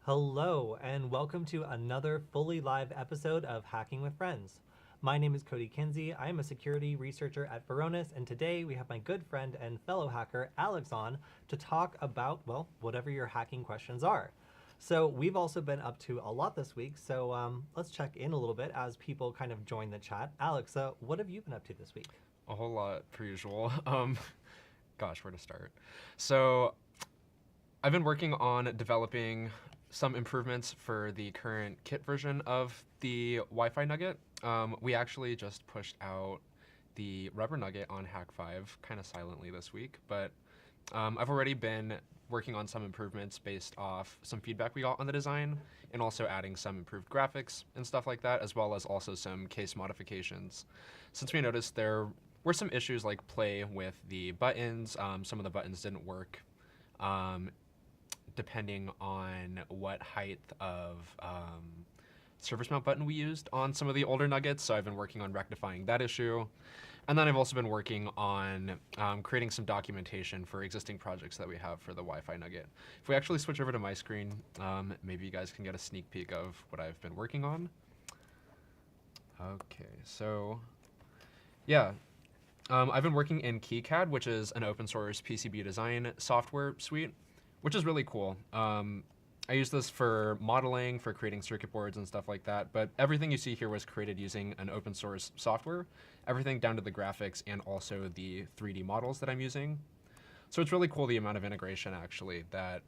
Hello, and welcome to another fully live episode of Hacking with Friends. My name is Kody Kinsey. I am a security researcher at Varonis, and today we have my good friend and fellow hacker, Alex, on to talk about, well, whatever your hacking questions are. So we've also been up to a lot this week, so let's check in a little bit as people kind of join the chat. Alex, what have you been up to this week? A whole lot, per usual. Gosh, where to start? So I've been working on developing some improvements for the current kit version of the Wi-Fi Nugget. We actually just pushed out the rubber nugget on Hack5 kind of silently this week, but I've already been working on some improvements based off some feedback we got on the design, and also adding some improved graphics and stuff like that, as well as also some case modifications. Since we noticed there were some issues like play with the buttons, some of the buttons didn't work depending on what height of surface mount button we used on some of the older nuggets, so I've been working on rectifying that issue. And then I've also been working on creating some documentation for existing projects that we have for the Wi-Fi Nugget. If we actually switch over to my screen, maybe you guys can get a sneak peek of what I've been working on. Okay, so yeah. I've been working in KeyCAD, which is an open source PCB design software suite, which is really cool. I use this for modeling, for creating circuit boards and stuff like that, but everything you see here was created using an open source software, everything down to the graphics and also the 3D models that I'm using. So it's really cool the amount of integration actually that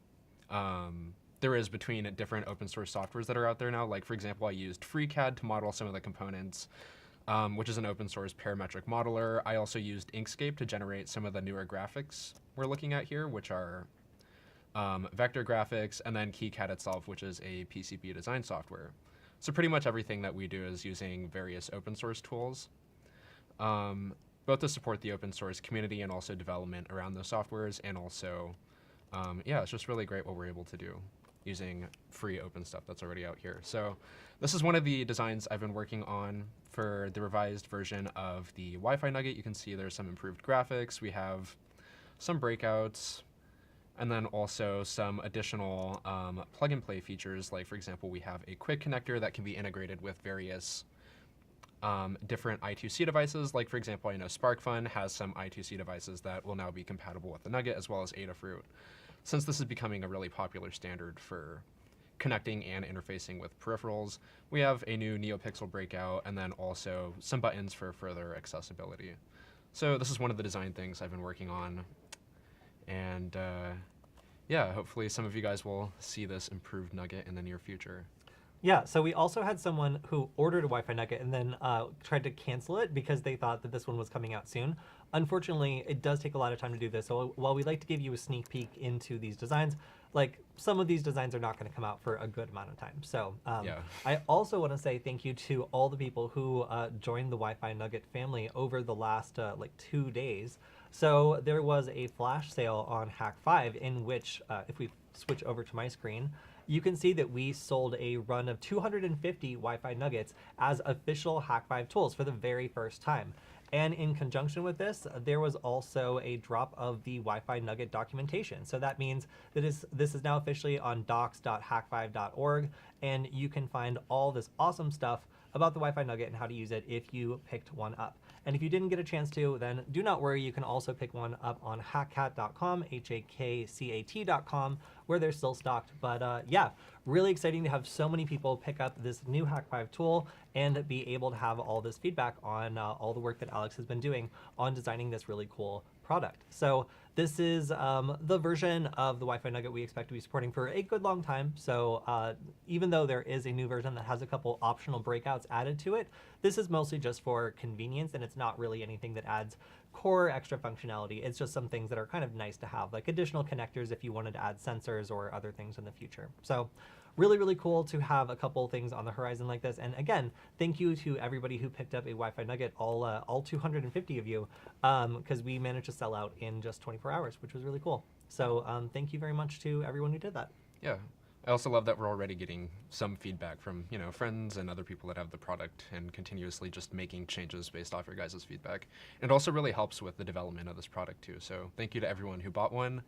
there is between different open source softwares that are out there now. Like for example, I used FreeCAD to model some of the components, which is an open source parametric modeler. I also used Inkscape to generate some of the newer graphics we're looking at here, which are vector graphics, and then KeyCAD itself, which is a PCB design software. So pretty much everything that we do is using various open source tools, both to support the open source community and also development around those softwares, and also, yeah, it's just really great what we're able to do using free open stuff that's already out here. So this is one of the designs I've been working on for the revised version of the Wi-Fi Nugget. You can see there's some improved graphics. We have some breakouts, and then also some additional plug-and-play features. Like for example, we have a quick connector that can be integrated with various different I2C devices. Like for example, I know SparkFun has some I2C devices that will now be compatible with the Nugget, as well as Adafruit. Since this is becoming a really popular standard for connecting and interfacing with peripherals, we have a new NeoPixel breakout, and then also some buttons for further accessibility. So this is one of the design things I've been working on. And yeah, hopefully some of you guys will see this improved Nugget in the near future. Yeah, so we also had someone who ordered a Wi-Fi Nugget and then tried to cancel it because they thought that this one was coming out soon. Unfortunately, it does take a lot of time to do this. So while we like to give you a sneak peek into these designs, like some of these designs are not going to come out for a good amount of time. So Yeah. I also want to say thank you to all the people who joined the Wi-Fi Nugget family over the last like 2 days. So there was a flash sale on Hack5 in which, if we switch over to my screen, you can see that we sold a run of 250 Wi-Fi Nuggets as official Hack5 tools for the very first time. And in conjunction with this, there was also a drop of the Wi-Fi Nugget documentation. So that means that this is now officially on docs.hack5.org, and you can find all this awesome stuff about the Wi-Fi Nugget and how to use it if you picked one up. And if you didn't get a chance to, then do not worry, you can also pick one up on hackcat.com, HAKCAT.com, where they're still stocked. But yeah, really exciting to have so many people pick up this new Hack5 tool and be able to have all this feedback on all the work that Alex has been doing on designing this really cool product. So this is the version of the Wi-Fi Nugget we expect to be supporting for a good long time. So even though there is a new version that has a couple optional breakouts added to it, this is mostly just for convenience, and it's not really anything that adds core extra functionality. It's just some things that are kind of nice to have, like additional connectors if you wanted to add sensors or other things in the future. So really, really cool to have a couple things on the horizon like this. And again, thank you to everybody who picked up a Wi-Fi Nugget, all 250 of you, because we managed to sell out in just 24 hours, which was really cool. So thank you very much to everyone who did that. Yeah. I also love that we're already getting some feedback from, you know, friends and other people that have the product, and continuously just making changes based off your guys' feedback. And it also really helps with the development of this product too. So thank you to everyone who bought one.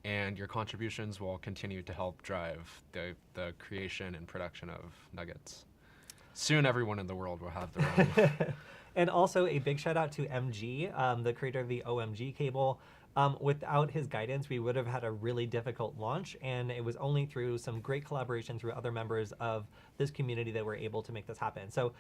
and your contributions will continue to help drive the creation and production of nuggets. Soon, everyone in the world will have their own. And also a big shout out to MG, the creator of the OMG cable. Without his guidance, we would have had a really difficult launch, and it was only through some great collaboration through other members of this community that we're able to make this happen. So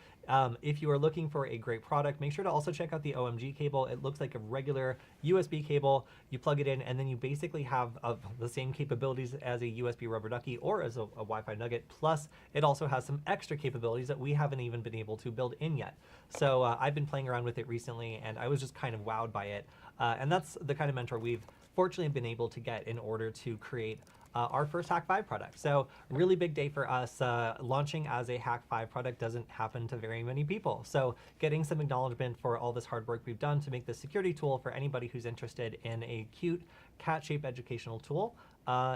if you are looking for a great product, make sure to also check out the OMG cable. It looks like a regular USB cable. You plug it in, and then you basically have the same capabilities as a USB rubber ducky or as a Wi-Fi Nugget. Plus, it also has some extra capabilities that we haven't even been able to build in yet. So I've been playing around with it recently, and I was just kind of wowed by it. And that's the kind of mentor we've fortunately been able to get in order to create our first Hack 5 product. So really big day for us. Launching as a Hack 5 product doesn't happen to very many people. So getting some acknowledgement for all this hard work we've done to make this security tool for anybody who's interested in a cute cat-shaped educational tool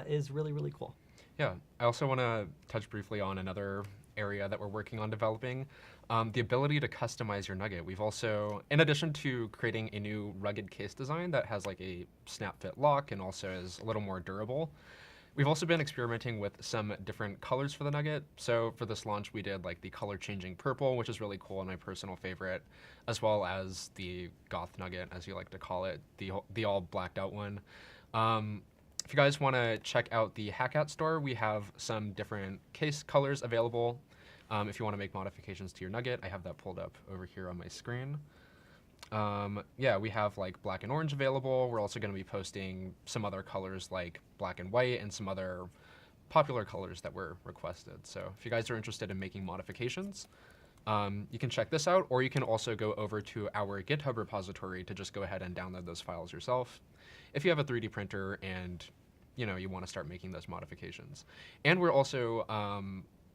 is really, really cool. Yeah, I also want to touch briefly on another area that we're working on developing, the ability to customize your nugget. We've also, in addition to creating a new rugged case design that has like a snap fit lock and also is a little more durable, we've also been experimenting with some different colors for the nugget. So for this launch, we did like the color changing purple, which is really cool and my personal favorite, as well as the goth nugget, as you like to call it, the all blacked out one. If you guys want to check out the Hackat store, we have some different case colors available. If you want to make modifications to your nugget, I have that pulled up over here on my screen. Yeah, we have like black and orange available. We're also going to be posting some other colors like black and white and some other popular colors that were requested. So if you guys are interested in making modifications, you can check this out, or you can also go over to our GitHub repository to just go ahead and download those files yourself if you have a 3D printer and you want to start making those modifications. And we're also,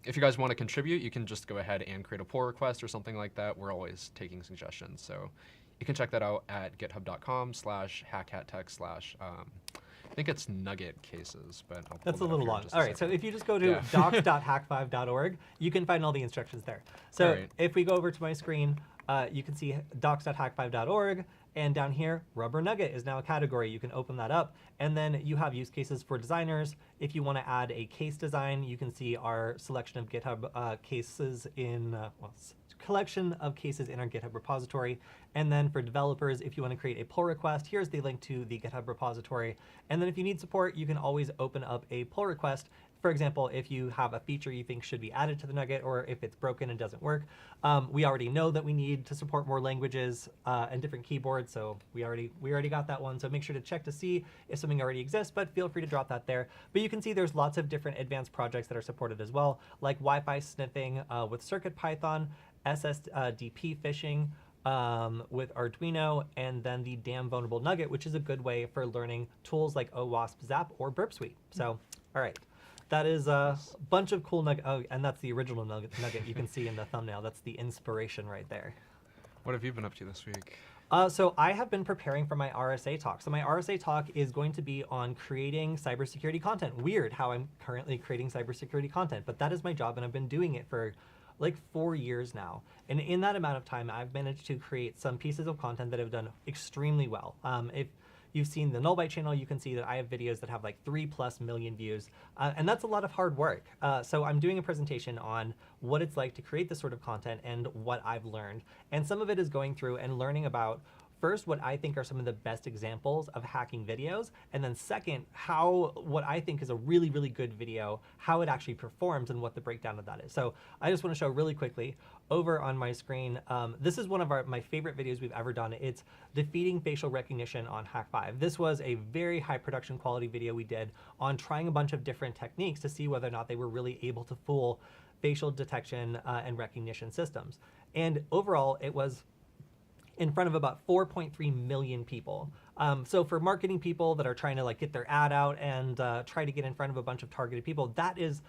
if you guys want to contribute, you can just go ahead and create a pull request or something like that. We're always taking suggestions. So you can check that out at github.com/hackhattech/ I think it's nugget cases, but I'll That's a pull it up little here in long. just a All right, so second. if you just go to Yeah. docs.hack5.org, you can find all the instructions there. So All right. if we go over to my screen, you can see docs.hack5.org, and down here, rubber nugget is now a category. You can open that up, and then you have use cases for designers. If you want to add a case design, you can see our selection of GitHub cases in, collection of cases in our GitHub repository. And then for developers, if you want to create a pull request, here's the link to the GitHub repository. And then if you need support, you can always open up a pull request. For example, if you have a feature you think should be added to the Nugget, or if it's broken and doesn't work, we already know that we need to support more languages and different keyboards, so we already got that one. So make sure to check to see if something already exists, but feel free to drop that there. But you can see there's lots of different advanced projects that are supported as well, like Wi-Fi sniffing with CircuitPython, SSDP phishing with Arduino, and then the Damn Vulnerable Nugget, which is a good way for learning tools like OWASP Zap or Burp Suite. So, all right. That is a bunch of cool nugget. Oh, and that's the original nugget you can see in the thumbnail. That's the inspiration right there. What have you been up to this week? So I have been preparing for my RSA talk. So my RSA talk is going to be on creating cybersecurity content. Weird how I'm currently creating cybersecurity content, but that is my job, and I've been doing it for like 4 years now. And in that amount of time, I've managed to create some pieces of content that have done extremely well. If you've seen the Nullbyte channel, you can see that I have videos that have like 3+ million views, and that's a lot of hard work. So I'm doing a presentation on what it's like to create this sort of content and what I've learned. And some of it is going through and learning about, first, what I think are some of the best examples of hacking videos, and then second, how what I think is a really, really good video, how it actually performs and what the breakdown of that is. So I just want to show really quickly over on my screen, this is one of my favorite videos we've ever done. It's defeating facial recognition on Hack 5. This was a very high production quality video we did on trying a bunch of different techniques to see whether or not they were really able to fool facial detection and recognition systems. And overall, it was in front of about 4.3 million people. So for marketing people that are trying to like get their ad out and try to get in front of a bunch of targeted people, that is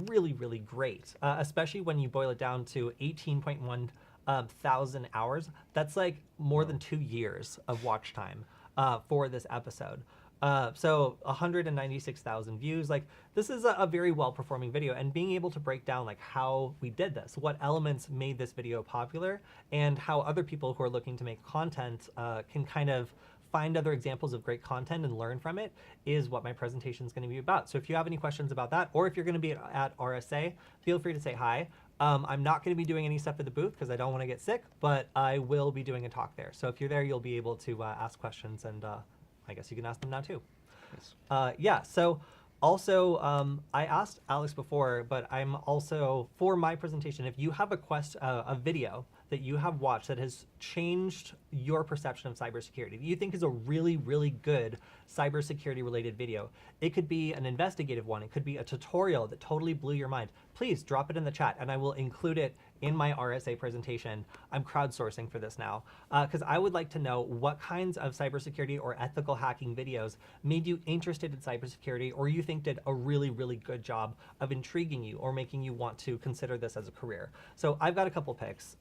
really, really great, especially when you boil it down to 18.1 thousand hours. That's like more than 2 years of watch time for this episode. So 196,000 views. Like, this is a very well-performing video, and being able to break down like how we did this, what elements made this video popular, and how other people who are looking to make content can kind of find other examples of great content and learn from it is what my presentation is going to be about. So if you have any questions about that, or if you're going to be at RSA, feel free to say hi. I'm not going to be doing any stuff at the booth because I don't want to get sick, but I will be doing a talk there. So if you're there, you'll be able to ask questions, and I guess you can ask them now too. Yes. Yeah, so also, I asked Alex before, but I'm also, for my presentation, if you have a video that you have watched that has changed your perception of cybersecurity, that you think is a really, really good cybersecurity related video, it could be an investigative one, it could be a tutorial that totally blew your mind, please drop it in the chat and I will include it in my RSA presentation. I'm crowdsourcing for this now, because I would like to know what kinds of cybersecurity or ethical hacking videos made you interested in cybersecurity, or you think did a really, really good job of intriguing you or making you want to consider this as a career. So I've got a couple picks.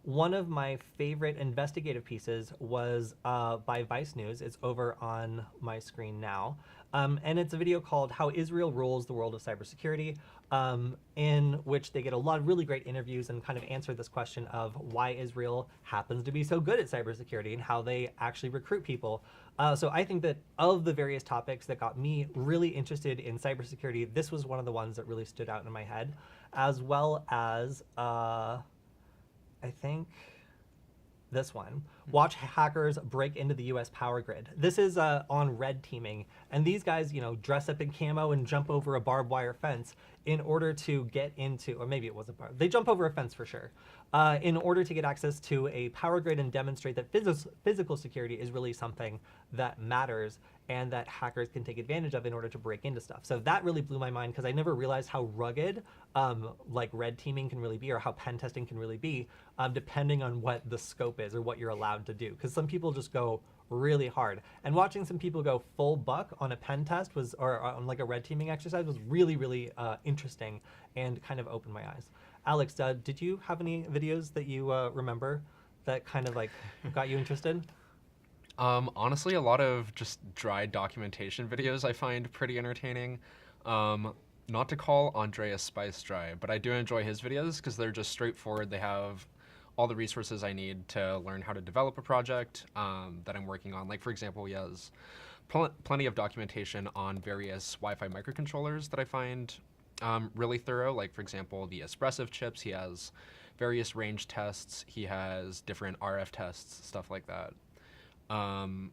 One of my favorite investigative pieces was by Vice News. It's over on my screen now. And it's a video called How Israel Rules the World of Cybersecurity, in which they get a lot of really great interviews and kind of answer this question of why Israel happens to be so good at cybersecurity and how they actually recruit people. So I think that of the various topics that got me really interested in cybersecurity, this was one of the ones that really stood out in my head, as well as I think this one. Watch hackers break into the US power grid. This is on red teaming. And these guys, you know, dress up in camo and jump over a barbed wire fence in order to get into, or maybe it was a bar, they jump over a fence for sure, in order to get access to a power grid and demonstrate that physical security is really something that matters and that hackers can take advantage of in order to break into stuff. So that really blew my mind because I never realized how rugged like red teaming can really be, or how pen testing can really be, depending on what the scope is or what you're allowed to do. Because some people just go really hard. And watching some people go full buck on a pen test was, or on like a red teaming exercise, was really, really interesting and kind of opened my eyes. Alex, did you have any videos that you remember that kind of like got you interested? Honestly, a lot of just dry documentation videos I find pretty entertaining. Not to call Andreas Spice dry, but I do enjoy his videos because they're just straightforward. They have all the resources I need to learn how to develop a project that I'm working on. Like, for example, he has plenty of documentation on various Wi-Fi microcontrollers that I find really thorough. Like, for example, the Espressif chips. He has various range tests. He has different RF tests, stuff like that. And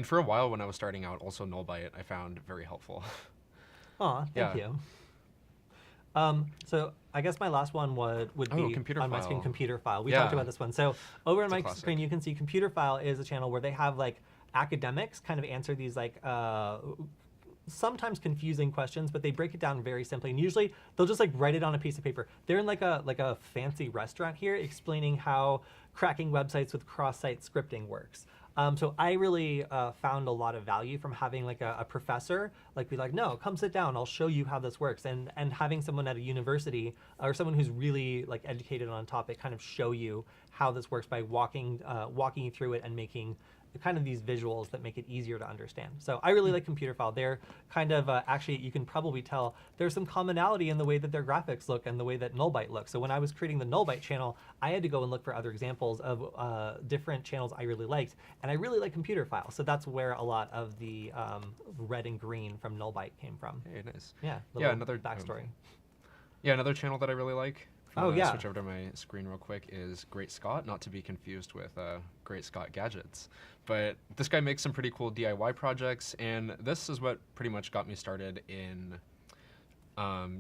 for a while when I was starting out, also Nullbyte I found very helpful. Aw, thank you. So I guess my last one would be Computer on my screen, File. Computer File. We Yeah. talked about this one. So over on It's a my classic. screen, you can see Computer File is a channel where they have like academics kind of answer these like sometimes confusing questions, but they break it down very simply. And usually they'll just like write it on a piece of paper. They're in like a fancy restaurant here explaining how cracking websites with cross-site scripting works. So I really found a lot of value from having like a professor like be like, no, come sit down, I'll show you how this works, and having someone at a university or someone who's really like educated on a topic kind of show you how this works by walking you through it and making kind of these visuals that make it easier to understand. So I really like Computer File. They're kind of, actually, you can probably tell there's some commonality in the way that their graphics look and the way that Nullbyte looks. So when I was creating the Nullbyte channel, I had to go and look for other examples of different channels I really liked. And I really like Computer File. So that's where a lot of the red and green from Nullbyte came from. Hey, nice. Yeah, Another backstory. Another channel that I really like. Oh, yeah. Switch over to my screen real quick is Great Scott, not to be confused with Great Scott Gadgets. But this guy makes some pretty cool DIY projects, and this is what pretty much got me started in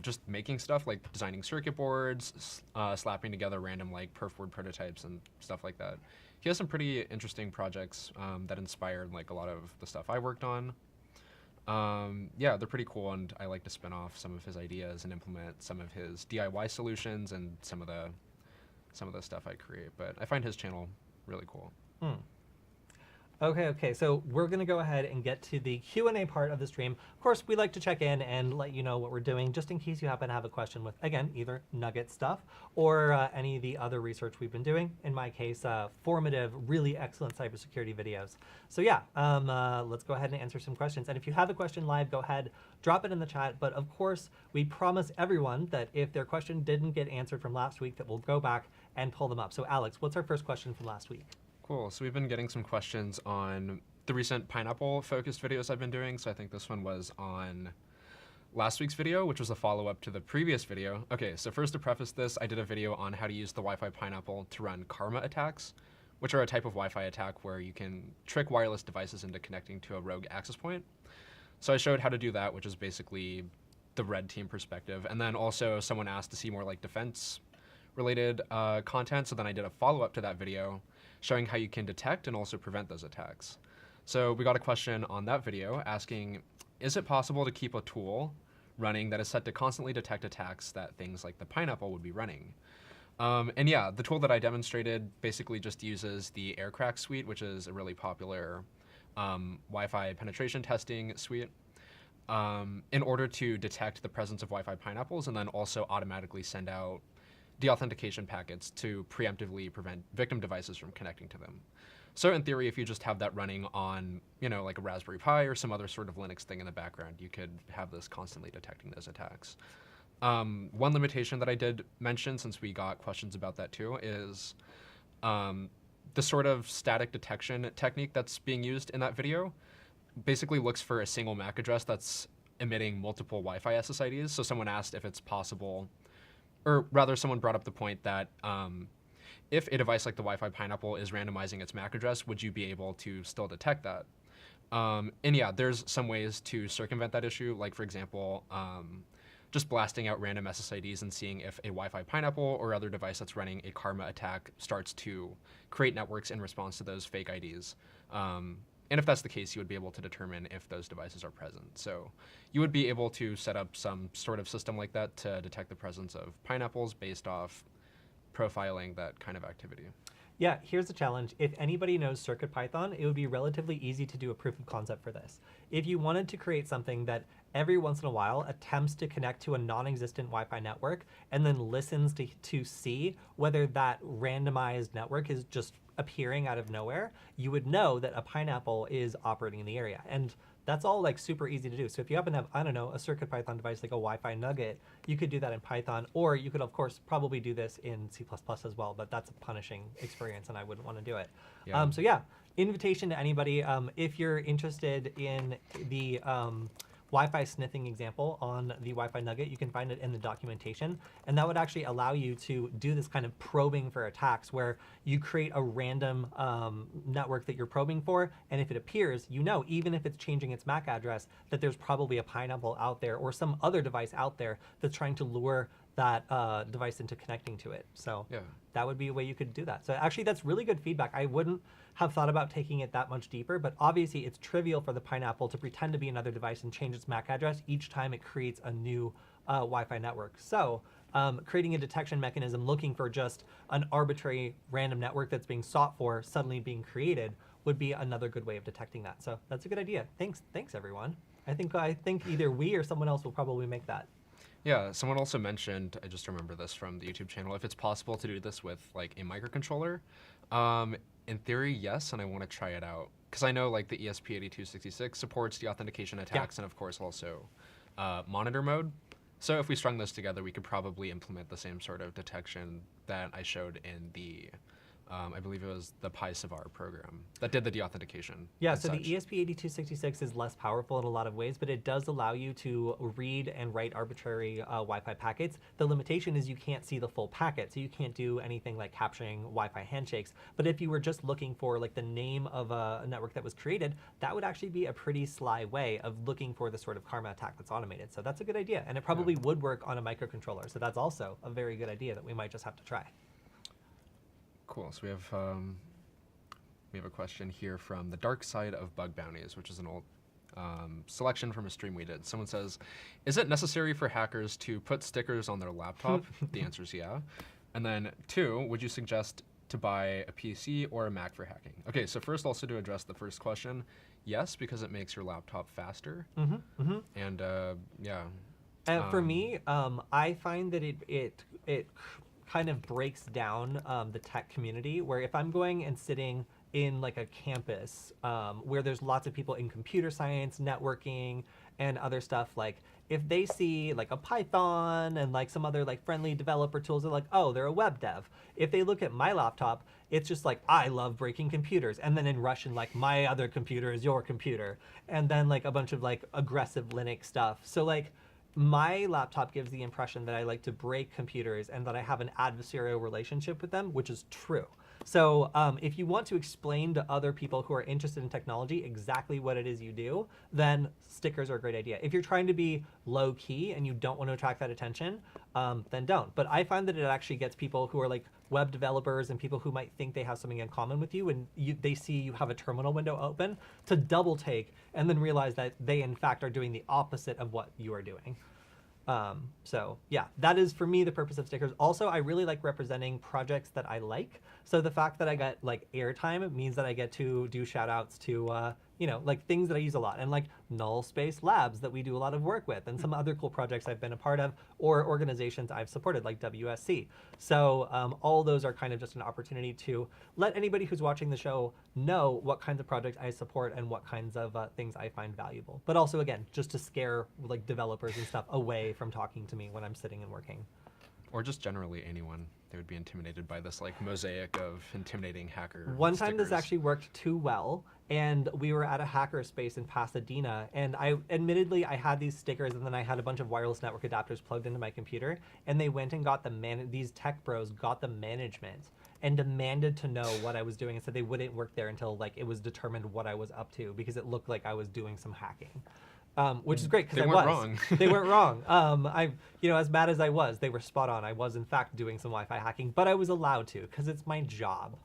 just making stuff, like designing circuit boards, slapping together random like perf board prototypes and stuff like that. He has some pretty interesting projects that inspired like a lot of the stuff I worked on. Yeah, they're pretty cool, and I like to spin off some of his ideas and implement some of his DIY solutions and some of the stuff I create. But I find his channel really cool. Okay, so we're going to go ahead and get to the Q&A part of the stream. Of course, we like to check in and let you know what we're doing, just in case you happen to have a question with, again, either Nugget stuff or any of the other research we've been doing. In my case, formative, really excellent cybersecurity videos. So yeah, let's go ahead and answer some questions. And if you have a question live, go ahead, drop it in the chat. But of course, we promise everyone that if their question didn't get answered from last week, that we'll go back and pull them up. So Alex, what's our first question from last week? Cool. So we've been getting some questions on the recent Pineapple focused videos I've been doing. So I think this one was on last week's video, which was a follow-up to the previous video. Okay, so first to preface this, I did a video on how to use the Wi-Fi Pineapple to run karma attacks, which are a type of Wi-Fi attack where you can trick wireless devices into connecting to a rogue access point. So I showed how to do that, which is basically the red team perspective. And then also someone asked to see more like defense related content. So then I did a follow-up to that video showing how you can detect and also prevent those attacks. So we got a question on that video asking, is it possible to keep a tool running that is set to constantly detect attacks that things like the Pineapple would be running? And yeah, the tool that I demonstrated basically just uses the Aircrack suite, which is a really popular Wi-Fi penetration testing suite, in order to detect the presence of Wi-Fi Pineapples and then also automatically send out deauthentication packets to preemptively prevent victim devices from connecting to them. So in theory, if you just have that running on, you know, like a Raspberry Pi or some other sort of Linux thing in the background, you could have this constantly detecting those attacks. One limitation that I did mention, since we got questions about that too, is the sort of static detection technique that's being used in that video basically looks for a single MAC address that's emitting multiple Wi-Fi SSIDs. So someone asked if it's possible, or rather someone brought up the point that if a device like the Wi-Fi Pineapple is randomizing its MAC address, would you be able to still detect that? And yeah, there's some ways to circumvent that issue. Like for example, just blasting out random SSIDs and seeing if a Wi-Fi Pineapple or other device that's running a karma attack starts to create networks in response to those fake IDs. And if that's the case, you would be able to determine if those devices are present. So you would be able to set up some sort of system like that to detect the presence of pineapples based off profiling that kind of activity. Yeah, here's the challenge. If anybody knows CircuitPython, it would be relatively easy to do a proof of concept for this. If you wanted to create something that every once in a while attempts to connect to a non-existent Wi-Fi network and then listens to see whether that randomized network is just appearing out of nowhere, you would know that a Pineapple is operating in the area. And that's all like super easy to do. So if you happen to have, I don't know, a CircuitPython device like a Wi-Fi Nugget, you could do that in Python, or you could of course probably do this in C++ as well, but that's a punishing experience and I wouldn't want to do it. Yeah. So yeah, invitation to anybody. If you're interested in the Wi-Fi sniffing example on the Wi-Fi Nugget, you can find it in the documentation, and that would actually allow you to do this kind of probing for attacks where you create a random network that you're probing for, and if it appears, you know, even if it's changing its MAC address, that there's probably a Pineapple out there or some other device out there that's trying to lure that device into connecting to it. So yeah, that would be a way you could do that. So actually, that's really good feedback. I wouldn't have thought about taking it that much deeper, but obviously it's trivial for the Pineapple to pretend to be another device and change its MAC address each time it creates a new Wi-Fi network. So creating a detection mechanism looking for just an arbitrary random network that's being sought for suddenly being created would be another good way of detecting that. So that's a good idea. Thanks everyone. I think either we or someone else will probably make that. Yeah, someone also mentioned, I just remember this from the YouTube channel, if it's possible to do this with like a microcontroller. In theory, yes, and I want to try it out. Because I know like the ESP8266 supports the authentication attacks and of course also monitor mode. So if we strung those together, we could probably implement the same sort of detection that I showed in the, I believe it was the Pi Savar program that did the deauthentication. Yeah, so the ESP8266 is less powerful in a lot of ways, but it does allow you to read and write arbitrary Wi-Fi packets. The limitation is you can't see the full packet, so you can't do anything like capturing Wi-Fi handshakes. But if you were just looking for like the name of a network that was created, that would actually be a pretty sly way of looking for the sort of karma attack that's automated. So that's a good idea, and it probably would work on a microcontroller. So that's also a very good idea that we might just have to try. Cool. So we have a question here from the Dark Side of Bug Bounties, which is an old selection from a stream we did. Someone says, is it necessary for hackers to put stickers on their laptop? The answer is yeah. And then 2, would you suggest to buy a PC or a Mac for hacking? Okay, so first also to address the first question, yes, because it makes your laptop faster. And yeah. And for me, I find that it kind of breaks down the tech community, where if I'm going and sitting in like a campus where there's lots of people in computer science, networking, and other stuff, like if they see like a Python and like some other like friendly developer tools, they're like, oh, they're a web dev. If they look at my laptop, it's just like, I love breaking computers. And then in Russian, like, my other computer is your computer. And then like a bunch of like aggressive Linux stuff. So like my laptop gives the impression that I like to break computers and that I have an adversarial relationship with them, which is true. So if you want to explain to other people who are interested in technology exactly what it is you do, then stickers are a great idea. If you're trying to be low key and you don't want to attract that attention, then don't. But I find that it actually gets people who are like web developers and people who might think they have something in common with you, and they see you have a terminal window open, to double take and then realize that they in fact are doing the opposite of what you are doing. So yeah, that is for me the purpose of stickers. Also, I really like representing projects that I like. So the fact that I get like airtime means that I get to do shout outs to, like things that I use a lot, and like Null Space Labs that we do a lot of work with, and some other cool projects I've been a part of, or organizations I've supported like WSC. So all those are kind of just an opportunity to let anybody who's watching the show know what kinds of projects I support and what kinds of things I find valuable. But also, again, just to scare like developers and stuff away from talking to me when I'm sitting and working. Or just generally anyone. They would be intimidated by this like mosaic of intimidating hacker One time this stickers. actually worked too well, and we were at a hacker space in Pasadena, and I I had these stickers, and then I had a bunch of wireless network adapters plugged into my computer, and they went and got these tech bros got the management and demanded to know what I was doing, and said they wouldn't work there until like it was determined what I was up to, because it looked like I was doing some hacking. Which is great because They weren't wrong. They weren't wrong. As mad as I was, they were spot on. I was in fact doing some Wi-Fi hacking, but I was allowed to because it's my job.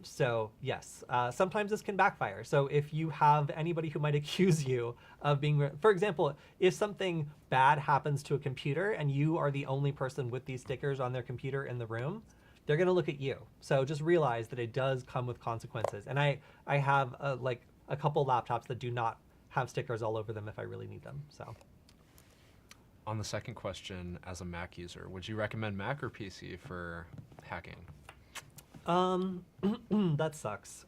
So yes, sometimes this can backfire. So if you have anybody who might accuse you of being, for example, if something bad happens to a computer and you are the only person with these stickers on their computer in the room, they're going to look at you. So just realize that it does come with consequences. And I have a couple laptops that do not have stickers all over them if I really need them. So On the second question, as a Mac user, would you recommend Mac or PC for hacking? that sucks.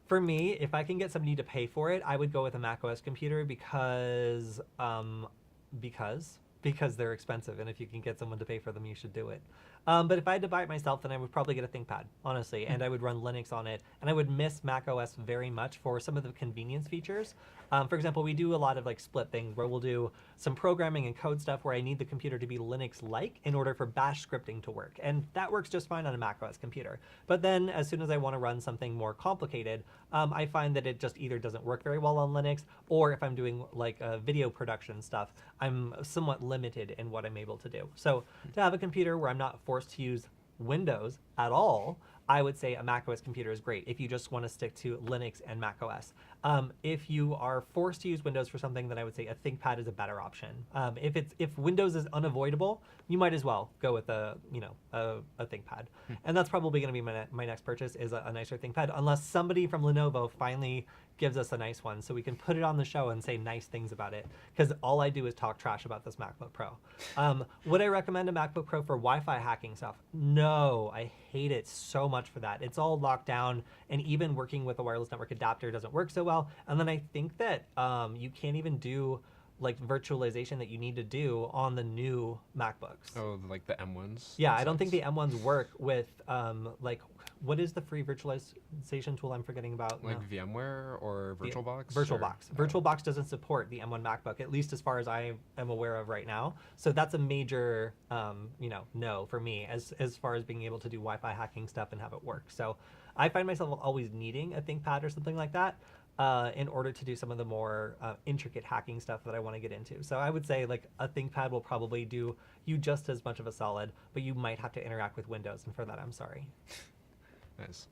For me, if I can get somebody to pay for it, I would go with a Mac OS computer because they're expensive, and if you can get someone to pay for them, you should do it. But if I had to buy it myself, then I would probably get a ThinkPad, honestly, and I would run Linux on it, and I would miss Mac OS very much for some of the convenience features. For example, we do a lot of like split things where we'll do some programming and code stuff where I need the computer to be Linux-like in order for bash scripting to work, and that works just fine on a Mac OS computer. But then as soon as I want to run something more complicated, I find that it just either doesn't work very well on Linux, or if I'm doing like video production stuff, I'm somewhat limited in what I'm able to do. So to have a computer where I'm not forced to use Windows at all, I would say a macOS computer is great if you just want to stick to Linux and macOS. If you are forced to use Windows for something, then I would say a ThinkPad is a better option. If Windows is unavoidable, you might as well go with a ThinkPad. And that's probably going to be my next purchase, is a nicer ThinkPad, unless somebody from Lenovo finally gives us a nice one so we can put it on the show and say nice things about it, because all I do is talk trash about this MacBook Pro. Would I recommend a MacBook Pro for Wi-Fi hacking stuff? No, I hate it so much for that. It's all locked down, and even working with a wireless network adapter doesn't work so well. And then I think that you can't even do like virtualization that you need to do on the new MacBooks. Oh, like the M1s? Yeah, I don't think the M1s work with what is the free virtualization tool I'm forgetting about? Like VMware or VirtualBox? VirtualBox. VirtualBox doesn't support the M1 MacBook, at least as far as I am aware of right now. So that's a major, no for me as far as being able to do Wi-Fi hacking stuff and have it work. So I find myself always needing a ThinkPad or something like that in order to do some of the more intricate hacking stuff that I want to get into. So I would say like a ThinkPad will probably do you just as much of a solid, but you might have to interact with Windows, and for that I'm sorry. Nice.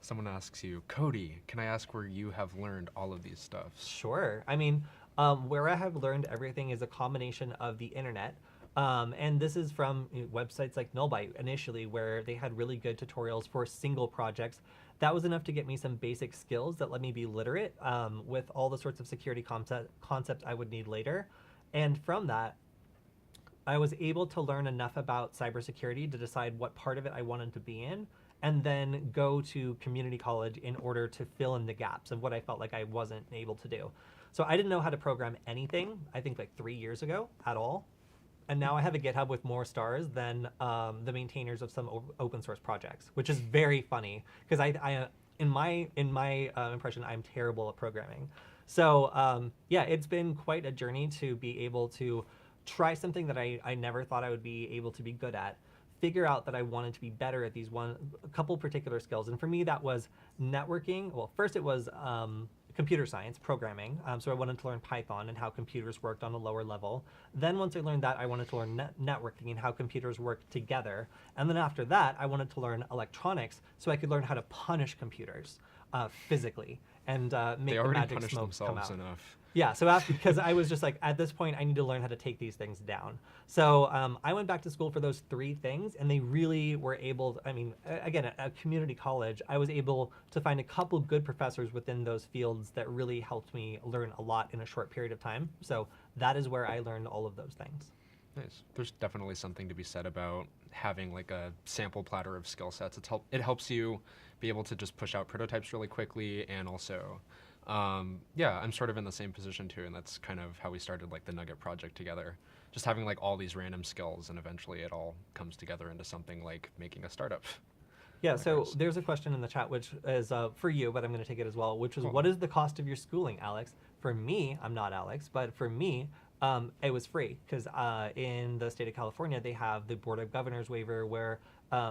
Someone asks you, Kody, can I ask where you have learned all of these stuffs? Sure. I mean, where I have learned everything is a combination of the internet. And this is from websites like Nullbyte initially, where they had really good tutorials for single projects. That was enough to get me some basic skills that let me be literate with all the sorts of security concepts I would need later. And from that, I was able to learn enough about cybersecurity to decide what part of it I wanted to be in, and then go to community college in order to fill in the gaps of what I felt like I wasn't able to do. So I didn't know how to program anything, I think like 3 years ago at all. And now I have a GitHub with more stars than the maintainers of some open source projects, which is very funny because in my impression, I'm terrible at programming. So yeah, it's been quite a journey to be able to try something that I never thought I would be able to be good at, figure out that I wanted to be better at a couple particular skills. And for me, that was networking. Well, first it was computer science, programming. So I wanted to learn Python and how computers worked on a lower level. Then once I learned that, I wanted to learn networking and how computers work together. And then after that, I wanted to learn electronics so I could learn how to punish computers physically and make They the already magic punished smoke come themselves out. enough. Yeah, so after, because I was just like, at this point, I need to learn how to take these things down. So I went back to school for those 3 things, and they really were able to, I mean, again, at a community college, I was able to find a couple good professors within those fields that really helped me learn a lot in a short period of time. So that is where I learned all of those things. Nice. There's definitely something to be said about having like a sample platter of skill sets. It helps you be able to just push out prototypes really quickly, and also yeah, I'm sort of in the same position too, and that's kind of how we started like the Nugget project together. Just having like all these random skills, and eventually it all comes together into something like making a startup. Yeah, Like so ours. there's a question in the chat, which is for you, but I'm going to take it as well, which is, Cool. what is the cost of your schooling, Alex? For me, I'm not Alex, but for me, it was free because in the state of California, they have the Board of Governors waiver where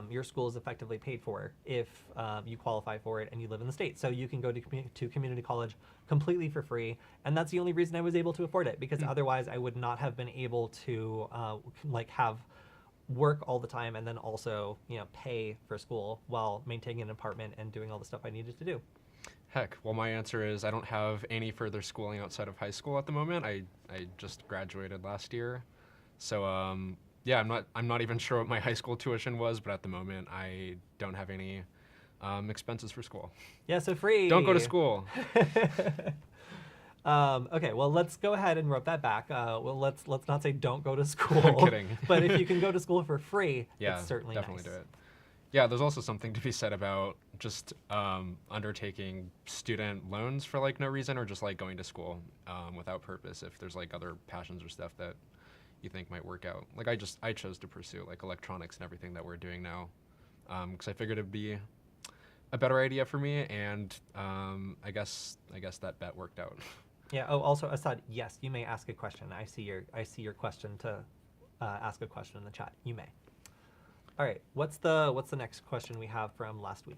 your school is effectively paid for if you qualify for it and you live in the state. So you can go to community college completely for free, and that's the only reason I was able to afford it, because otherwise I would not have been able to like have work all the time and then also pay for school while maintaining an apartment and doing all the stuff I needed to do. Heck, well, my answer is I don't have any further schooling outside of high school at the moment. I just graduated last year, so yeah, I'm not even sure what my high school tuition was, but at the moment I don't have any expenses for school. Yeah, so free. Don't go to school. Okay, well, let's go ahead and rope that back. Well, let's not say don't go to school. Kidding. But if you can go to school for free, Yeah, it's certainly definitely nice. do it. Yeah, there's also something to be said about just undertaking student loans for like no reason, or just like going to school without purpose if there's like other passions or stuff that you think might work out. Like I chose to pursue like electronics and everything that we're doing now because I figured it'd be a better idea for me, and I guess that bet worked out. Yeah. Oh, also, Assad, yes, you may ask a question. I see your question to ask a question in the chat. You may. All right. What's the next question we have from last week?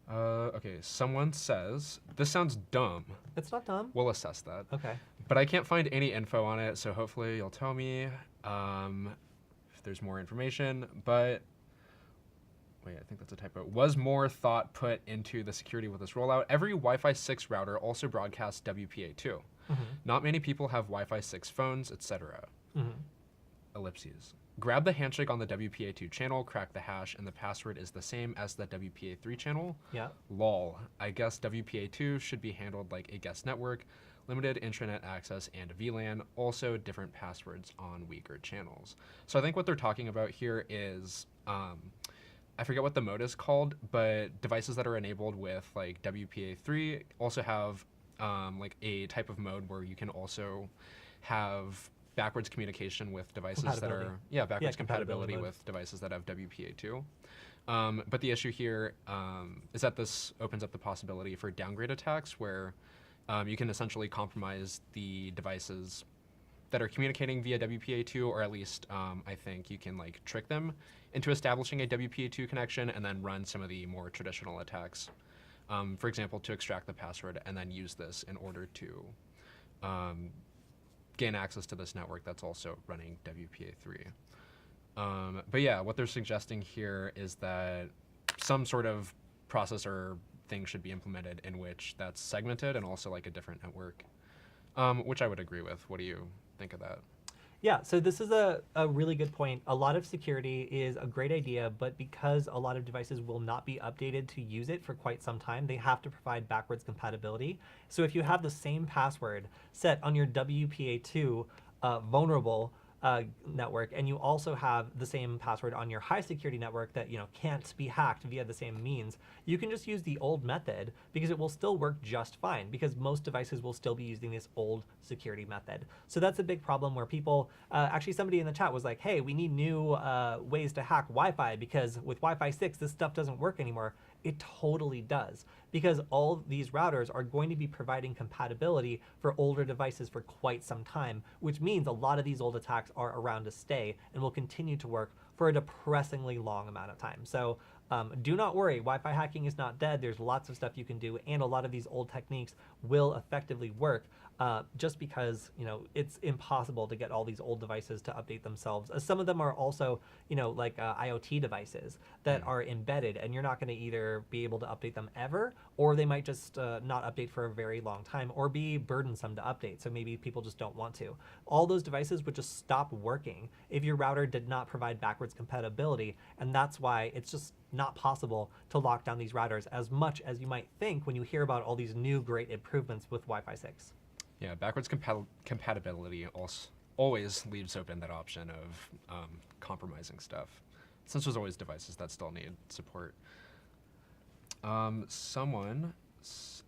Okay, someone says, this sounds dumb. It's not dumb. We'll assess that. Okay. But I can't find any info on it, so hopefully you'll tell me if there's more information. But wait, I think that's a typo. Was more thought put into the security with this rollout? Every Wi-Fi 6 router also broadcasts WPA2. Mm-hmm. Not many people have Wi-Fi 6 phones, etc. Mm-hmm. Ellipses. Grab the handshake on the WPA2 channel, crack the hash, and the password is the same as the WPA3 channel. Yeah. Lol. I guess WPA2 should be handled like a guest network, limited intranet access, and VLAN, also different passwords on weaker channels. So I think what they're talking about here is, I forget what the mode is called, but devices that are enabled with like WPA3 also have like a type of mode where you can also have backwards communication with devices that are backwards compatibility with devices that have WPA2. But the issue here is that this opens up the possibility for downgrade attacks where you can essentially compromise the devices that are communicating via WPA2, or at least I think you can like trick them into establishing a WPA2 connection and then run some of the more traditional attacks. For example, to extract the password and then use this in order to gain access to this network that's also running WPA3. But yeah, what they're suggesting here is that some sort of processor thing should be implemented in which that's segmented and also like a different network, which I would agree with. What do you think of that? Yeah, so this is a really good point. A lot of security is a great idea, but because a lot of devices will not be updated to use it for quite some time, they have to provide backwards compatibility. So if you have the same password set on your WPA2 vulnerable network, and you also have the same password on your high security network that can't be hacked via the same means, you can just use the old method because it will still work just fine, because most devices will still be using this old security method. So that's a big problem where people, actually somebody in the chat was like, hey, we need new ways to hack Wi-Fi because with Wi-Fi 6 this stuff doesn't work anymore. It totally does, because all these routers are going to be providing compatibility for older devices for quite some time, which means a lot of these old attacks are around to stay and will continue to work for a depressingly long amount of time. So do not worry, Wi-Fi hacking is not dead. There's lots of stuff you can do, and a lot of these old techniques will effectively work. Just because it's impossible to get all these old devices to update themselves. Some of them are also like IoT devices that are embedded, and you're not going to either be able to update them ever, or they might just not update for a very long time, or be burdensome to update. So maybe people just don't want to. All those devices would just stop working if your router did not provide backwards compatibility, and that's why it's just not possible to lock down these routers as much as you might think when you hear about all these new great improvements with Wi-Fi 6. Yeah, backwards compatibility always leaves open that option of compromising stuff, since there's always devices that still need support. Someone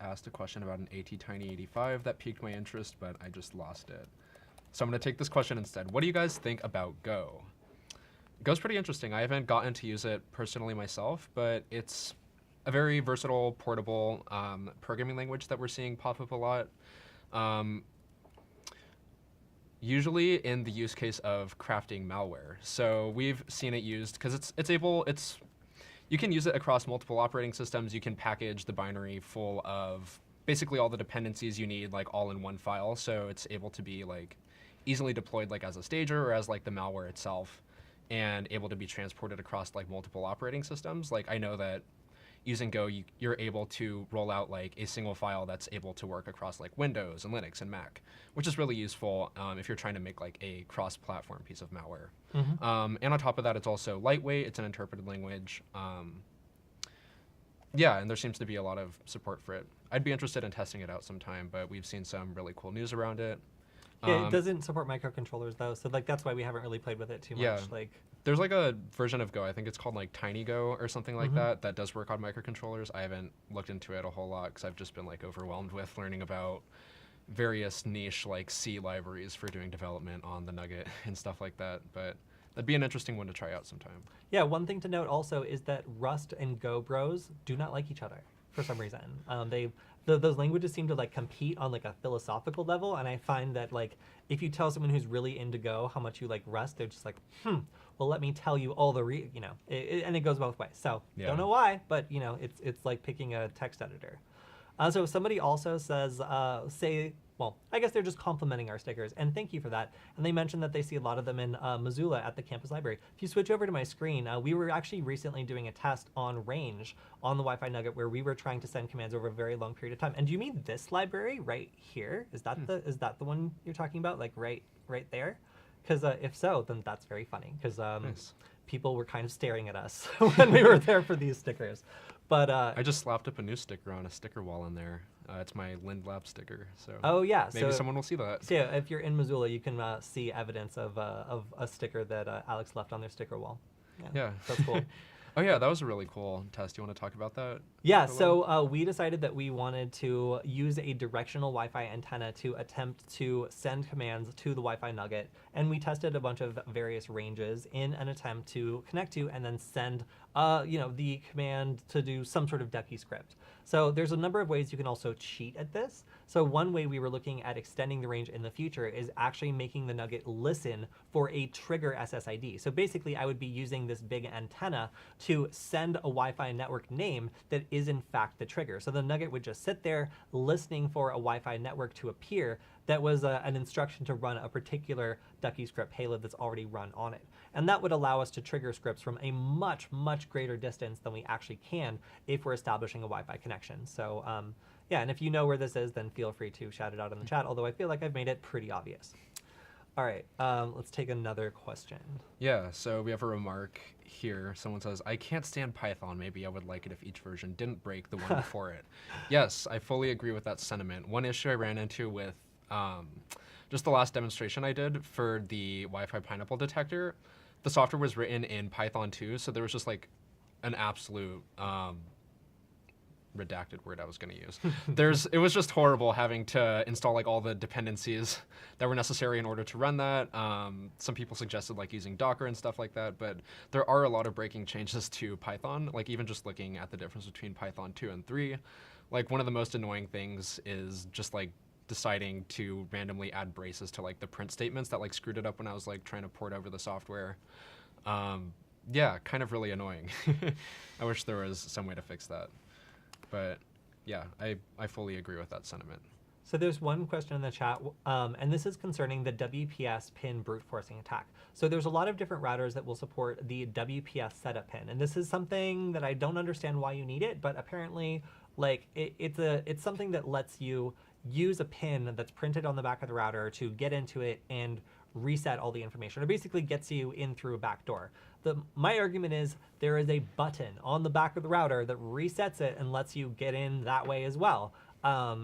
asked a question about an AT-Tiny85 that piqued my interest, but I just lost it. So I'm going to take this question instead. What do you guys think about Go? Go's pretty interesting. I haven't gotten to use it personally myself, but it's a very versatile, portable programming language that we're seeing pop up a lot. Usually in the use case of crafting malware. So we've seen it used because you can use it across multiple operating systems. You can package the binary full of basically all the dependencies you need, like all in one file. So it's able to be like easily deployed like as a stager or as like the malware itself, and able to be transported across like multiple operating systems. Like I know that using Go, you're able to roll out like a single file that's able to work across like Windows and Linux and Mac, which is really useful if you're trying to make like a cross-platform piece of malware. And on top of that, it's also lightweight. It's an interpreted language. Yeah, and there seems to be a lot of support for it. I'd be interested in testing it out sometime, but we've seen some really cool news around it. Yeah, it doesn't support microcontrollers though, so like that's why we haven't really played with it too much. Yeah. Like there's like a version of Go, I think it's called like Tiny Go or something like that does work on microcontrollers. I haven't looked into it a whole lot because I've just been like overwhelmed with learning about various niche like C libraries for doing development on the Nugget and stuff like that. But that'd be an interesting one to try out sometime. Yeah, one thing to note also is that Rust and Go bros do not like each other for some reason. Those languages seem to like compete on like a philosophical level, and I find that like if you tell someone who's really into Go how much you like Rust, they're just like, well, let me tell you all the and it goes both ways. So don't know why, but it's like picking a text editor. So somebody also says, well, I guess they're just complimenting our stickers, and thank you for that. And they mentioned that they see a lot of them in Missoula at the campus library. If you switch over to my screen, we were actually recently doing a test on range on the Wi-Fi Nugget where we were trying to send commands over a very long period of time. And do you mean this library right here? Is that the one you're talking about, like right there? Because if so, then that's very funny, because Nice. people were kind of staring at us when we were there for these stickers. But I just slapped up a new sticker on a sticker wall in there. It's my Lindlab sticker. So oh yeah, maybe someone will see that. So yeah, if you're in Missoula, you can see evidence of a sticker that Alex left on their sticker wall. Yeah. That's cool. Oh yeah, that was a really cool test. You want to talk about that? Yeah, so we decided that we wanted to use a directional Wi-Fi antenna to attempt to send commands to the Wi-Fi Nugget, and we tested a bunch of various ranges in an attempt to connect to and then send the command to do some sort of ducky script. So there's a number of ways you can also cheat at this. So one way we were looking at extending the range in the future is actually making the Nugget listen for a trigger SSID. So basically I would be using this big antenna to send a Wi-Fi network name that is in fact the trigger. So the Nugget would just sit there listening for a Wi-Fi network to appear that was an instruction to run a particular ducky script payload that's already run on it. And that would allow us to trigger scripts from a much, much greater distance than we actually can if we're establishing a Wi-Fi connection. So yeah, and if you know where this is, then feel free to shout it out in the chat, although I feel like I've made it pretty obvious. All right, let's take another question. Yeah, so we have a remark here. Someone says, I can't stand Python. Maybe I would like it if each version didn't break the one before it. Yes, I fully agree with that sentiment. One issue I ran into with just the last demonstration I did for the Wi-Fi Pineapple detector, the software was written in Python 2, so there was just like an absolute redacted word I was going to use. It was just horrible having to install like all the dependencies that were necessary in order to run that. Some people suggested like using Docker and stuff like that, but there are a lot of breaking changes to Python. Like even just looking at the difference between Python 2 and 3, like one of the most annoying things is just like deciding to randomly add braces to like the print statements that like screwed it up when I was like trying to port over the software. Yeah, kind of really annoying. I wish there was some way to fix that. But yeah, I fully agree with that sentiment. So there's one question in the chat, and this is concerning the WPS pin brute forcing attack. So there's a lot of different routers that will support the WPS setup pin, and this is something that I don't understand why you need it, but apparently, like it's something that lets you use a pin that's printed on the back of the router to get into it and reset all the information. It basically gets you in through a back door. My argument is there is a button on the back of the router that resets it and lets you get in that way as well,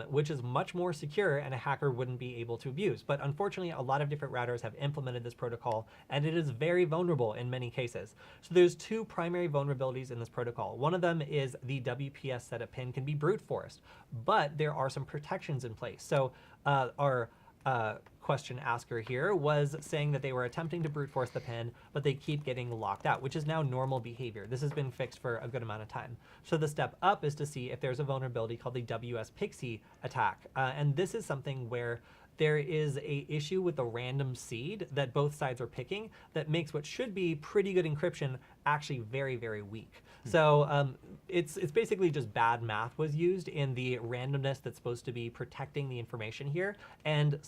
which is much more secure and a hacker wouldn't be able to abuse. But unfortunately, a lot of different routers have implemented this protocol, and it is very vulnerable in many cases. So there's two primary vulnerabilities in this protocol. One of them is the WPS setup pin can be brute forced, but there are some protections in place. So our question asker here was saying that they were attempting to brute force the pin, but they keep getting locked out, which is now normal behavior. This has been fixed for a good amount of time. So the step up is to see if there's a vulnerability called the WS Pixie attack. And this is something where there is a issue with the random seed that both sides are picking that makes what should be pretty good encryption actually very, very weak. So it's basically just bad math was used in the randomness that's supposed to be protecting the information here. And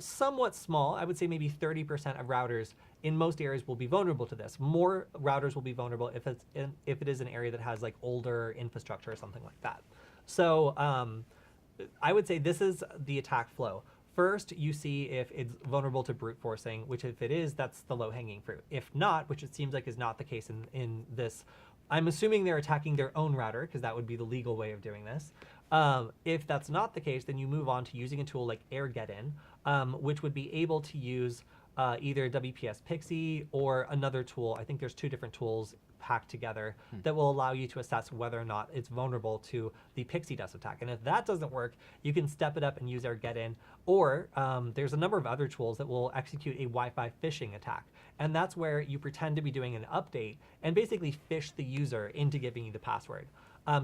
somewhat small, I would say maybe 30% of routers in most areas will be vulnerable to this. More routers will be vulnerable if it is an area that has like older infrastructure or something like that. So I would say this is the attack flow. First, you see if it's vulnerable to brute forcing, which if it is, that's the low-hanging fruit. If not, which it seems like is not the case in this, I'm assuming they're attacking their own router, because that would be the legal way of doing this. If that's not the case, then you move on to using a tool like AirGetIn, which would be able to use either WPS Pixie or another tool. I think there's two different tools packed together that will allow you to assess whether or not it's vulnerable to the Pixie Dust attack. And if that doesn't work, you can step it up and use AirGetIn, or there's a number of other tools that will execute a Wi-Fi phishing attack. And that's where you pretend to be doing an update and basically phish the user into giving you the password.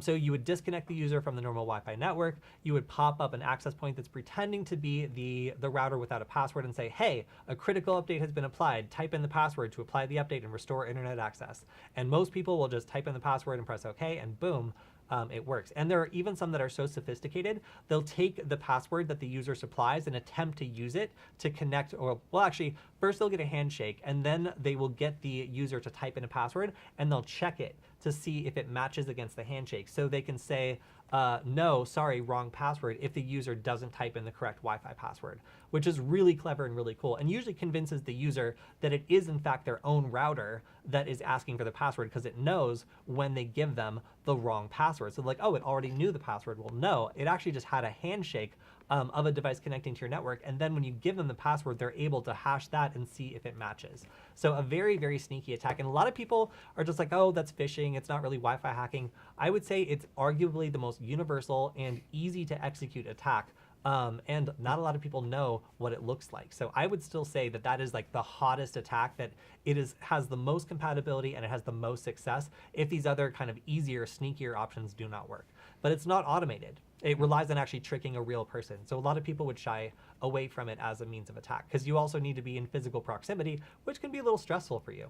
So you would disconnect the user from the normal Wi-Fi network. You would pop up an access point that's pretending to be the router without a password and say, hey, a critical update has been applied. Type in the password to apply the update and restore internet access. And most people will just type in the password and press OK, and boom, it works. And there are even some that are so sophisticated, they'll take the password that the user supplies and attempt to use it to connect, or well, actually, first they'll get a handshake, and then they will get the user to type in a password, and they'll check it to see if it matches against the handshake. So they can say, no, sorry, wrong password, if the user doesn't type in the correct Wi-Fi password, which is really clever and really cool, and usually convinces the user that it is in fact their own router that is asking for the password, because it knows when they give them the wrong password. So like, oh, it already knew the password. Well, no, it actually just had a handshake of a device connecting to your network, and then when you give them the password, they're able to hash that and see if it matches. So a very, very sneaky attack, and a lot of people are just like, oh, that's phishing, it's not really Wi-Fi hacking. I would say it's arguably the most universal and easy to execute attack, and not a lot of people know what it looks like. So I would still say that that is like the hottest attack, that has the most compatibility and it has the most success if these other kind of easier, sneakier options do not work. But it's not automated. It relies on actually tricking a real person. So a lot of people would shy away from it as a means of attack, because you also need to be in physical proximity, which can be a little stressful for you.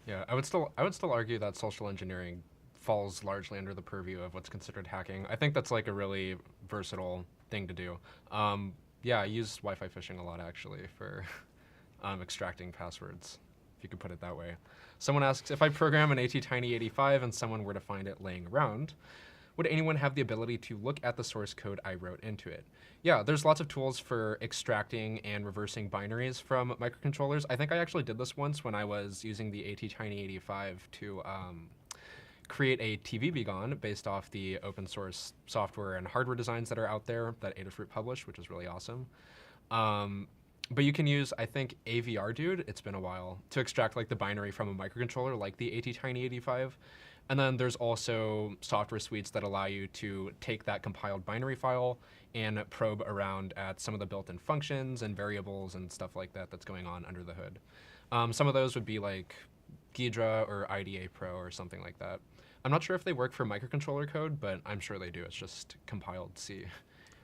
Yeah, I would still argue that social engineering falls largely under the purview of what's considered hacking. I think that's like a really versatile thing to do. Yeah, I use Wi-Fi phishing a lot actually for extracting passwords, if you could put it that way. Someone asks, if I program an ATtiny85 and someone were to find it laying around, would anyone have the ability to look at the source code I wrote into it? Yeah, there's lots of tools for extracting and reversing binaries from microcontrollers. I think I actually did this once when I was using the ATtiny85 to create a TV Begon based off the open source software and hardware designs that are out there that Adafruit published, which is really awesome. But you can use, I think, AVR Dude, it's been a while, to extract like the binary from a microcontroller like the ATtiny85. And then there's also software suites that allow you to take that compiled binary file and probe around at some of the built-in functions and variables and stuff like that that's going on under the hood. Some of those would be like Ghidra or IDA Pro or something like that. I'm not sure if they work for microcontroller code, but I'm sure they do. It's just compiled C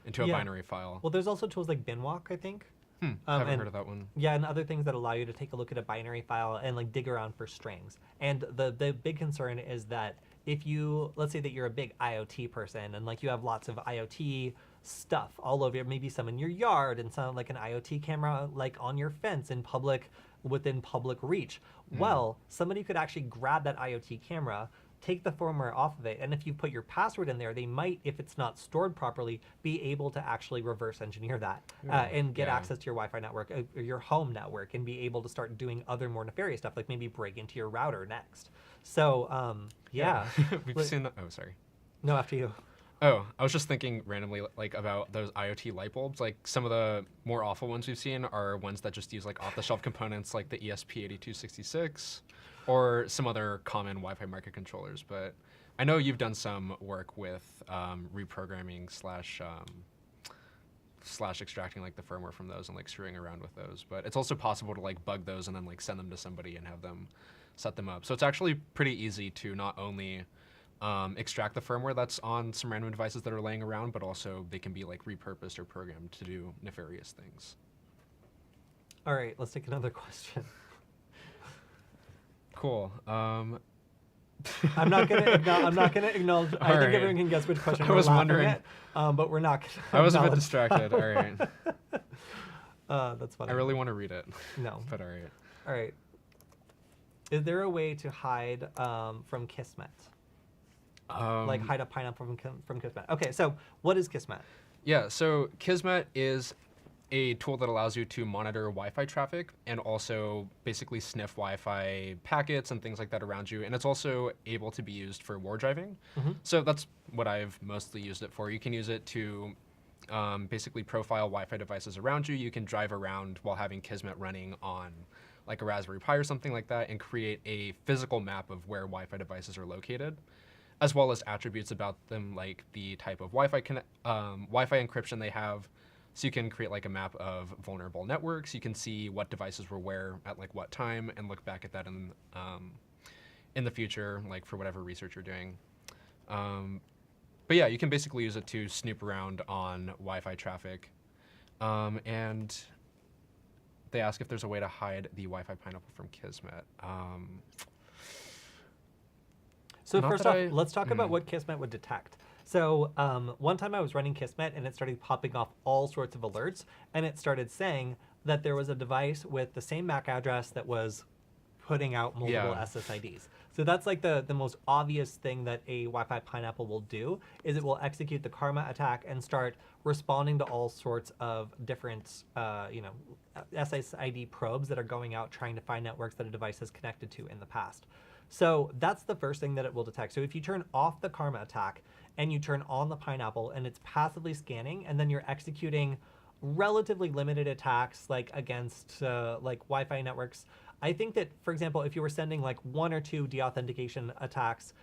into a Yeah. binary file. Well, there's also tools like Binwalk, I think. Haven't and- heard of that one. Yeah, and other things that allow you to take a look at a binary file and like dig around for strings. And the big concern is that if you, let's say that you're a big IoT person and like you have lots of IoT stuff all over, maybe some in your yard and some like an IoT camera like on your fence in public, within public reach. Well, somebody could actually grab that IoT camera, take the firmware off of it, and if you put your password in there, they might, if it's not stored properly, be able to actually reverse engineer that and get Yeah. access to your Wi-Fi network or your home network and be able to start doing other more nefarious stuff, like maybe break into your router next. So, yeah. We've But- seen that. Oh, sorry. No, after you. Oh, I was just thinking randomly like about those IoT light bulbs. Like some of the more awful ones we've seen are ones that just use like off-the-shelf components like the ESP8266 or some other common Wi-Fi microcontrollers. But I know you've done some work with reprogramming slash extracting like the firmware from those and like screwing around with those. But it's also possible to like bug those and then like send them to somebody and have them set them up. So it's actually pretty easy to not only extract the firmware that's on some random devices that are laying around, but also they can be like repurposed or programmed to do nefarious things. All right, let's take another question. Cool. I'm not gonna acknowledge. I All think right. everyone can guess which question I we're was laughing wondering. at, but we're not. I was a bit acknowledge distracted. All right. That's funny. I really want to read it, No. but all right. All right. Is there a way to hide from Kismet? Like hide a pineapple from Kismet? Okay, so what is Kismet? Yeah, so Kismet is a tool that allows you to monitor Wi-Fi traffic and also basically sniff Wi-Fi packets and things like that around you. And it's also able to be used for war driving. So that's what I've mostly used it for. You can use it to basically profile Wi-Fi devices around you. You can drive around while having Kismet running on like a Raspberry Pi or something like that and create a physical map of where Wi-Fi devices are located, as well as attributes about them like the type of Wi-Fi encryption they have. So you can create like a map of vulnerable networks. You can see what devices were where at like what time and look back at that in the future, like for whatever research you're doing. But yeah, you can basically use it to snoop around on Wi-Fi traffic. And they ask if there's a way to hide the Wi-Fi Pineapple from Kismet. So Not first that off, let's talk about mm. what Kismet would detect. So one time I was running Kismet and it started popping off all sorts of alerts, and it started saying that there was a device with the same MAC address that was putting out multiple Yeah. SSIDs. So that's like the most obvious thing that a Wi-Fi Pineapple will do, is it will execute the karma attack and start responding to all sorts of different SSID probes that are going out trying to find networks that a device has connected to in the past. So that's the first thing that it will detect. So if you turn off the karma attack and you turn on the Pineapple and it's passively scanning, and then you're executing relatively limited attacks like against like Wi-Fi networks, I think that, for example, if you were sending like 1 or 2 deauthentication attacks,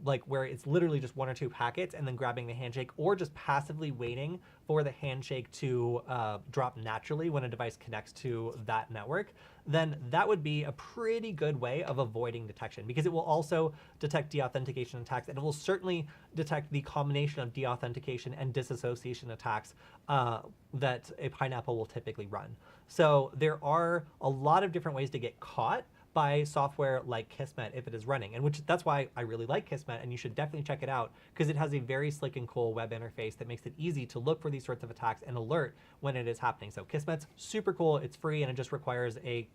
like where it's literally just 1 or 2 packets and then grabbing the handshake, or just passively waiting for the handshake to drop naturally when a device connects to that network, then that would be a pretty good way of avoiding detection, because it will also detect deauthentication attacks, and it will certainly detect the combination of deauthentication and disassociation attacks that a Pineapple will typically run. So there are a lot of different ways to get caught by software like Kismet if it is running, and that's why I really like Kismet, and you should definitely check it out, because it has a very slick and cool web interface that makes it easy to look for these sorts of attacks and alert when it is happening. So Kismet's super cool, it's free, and it just requires a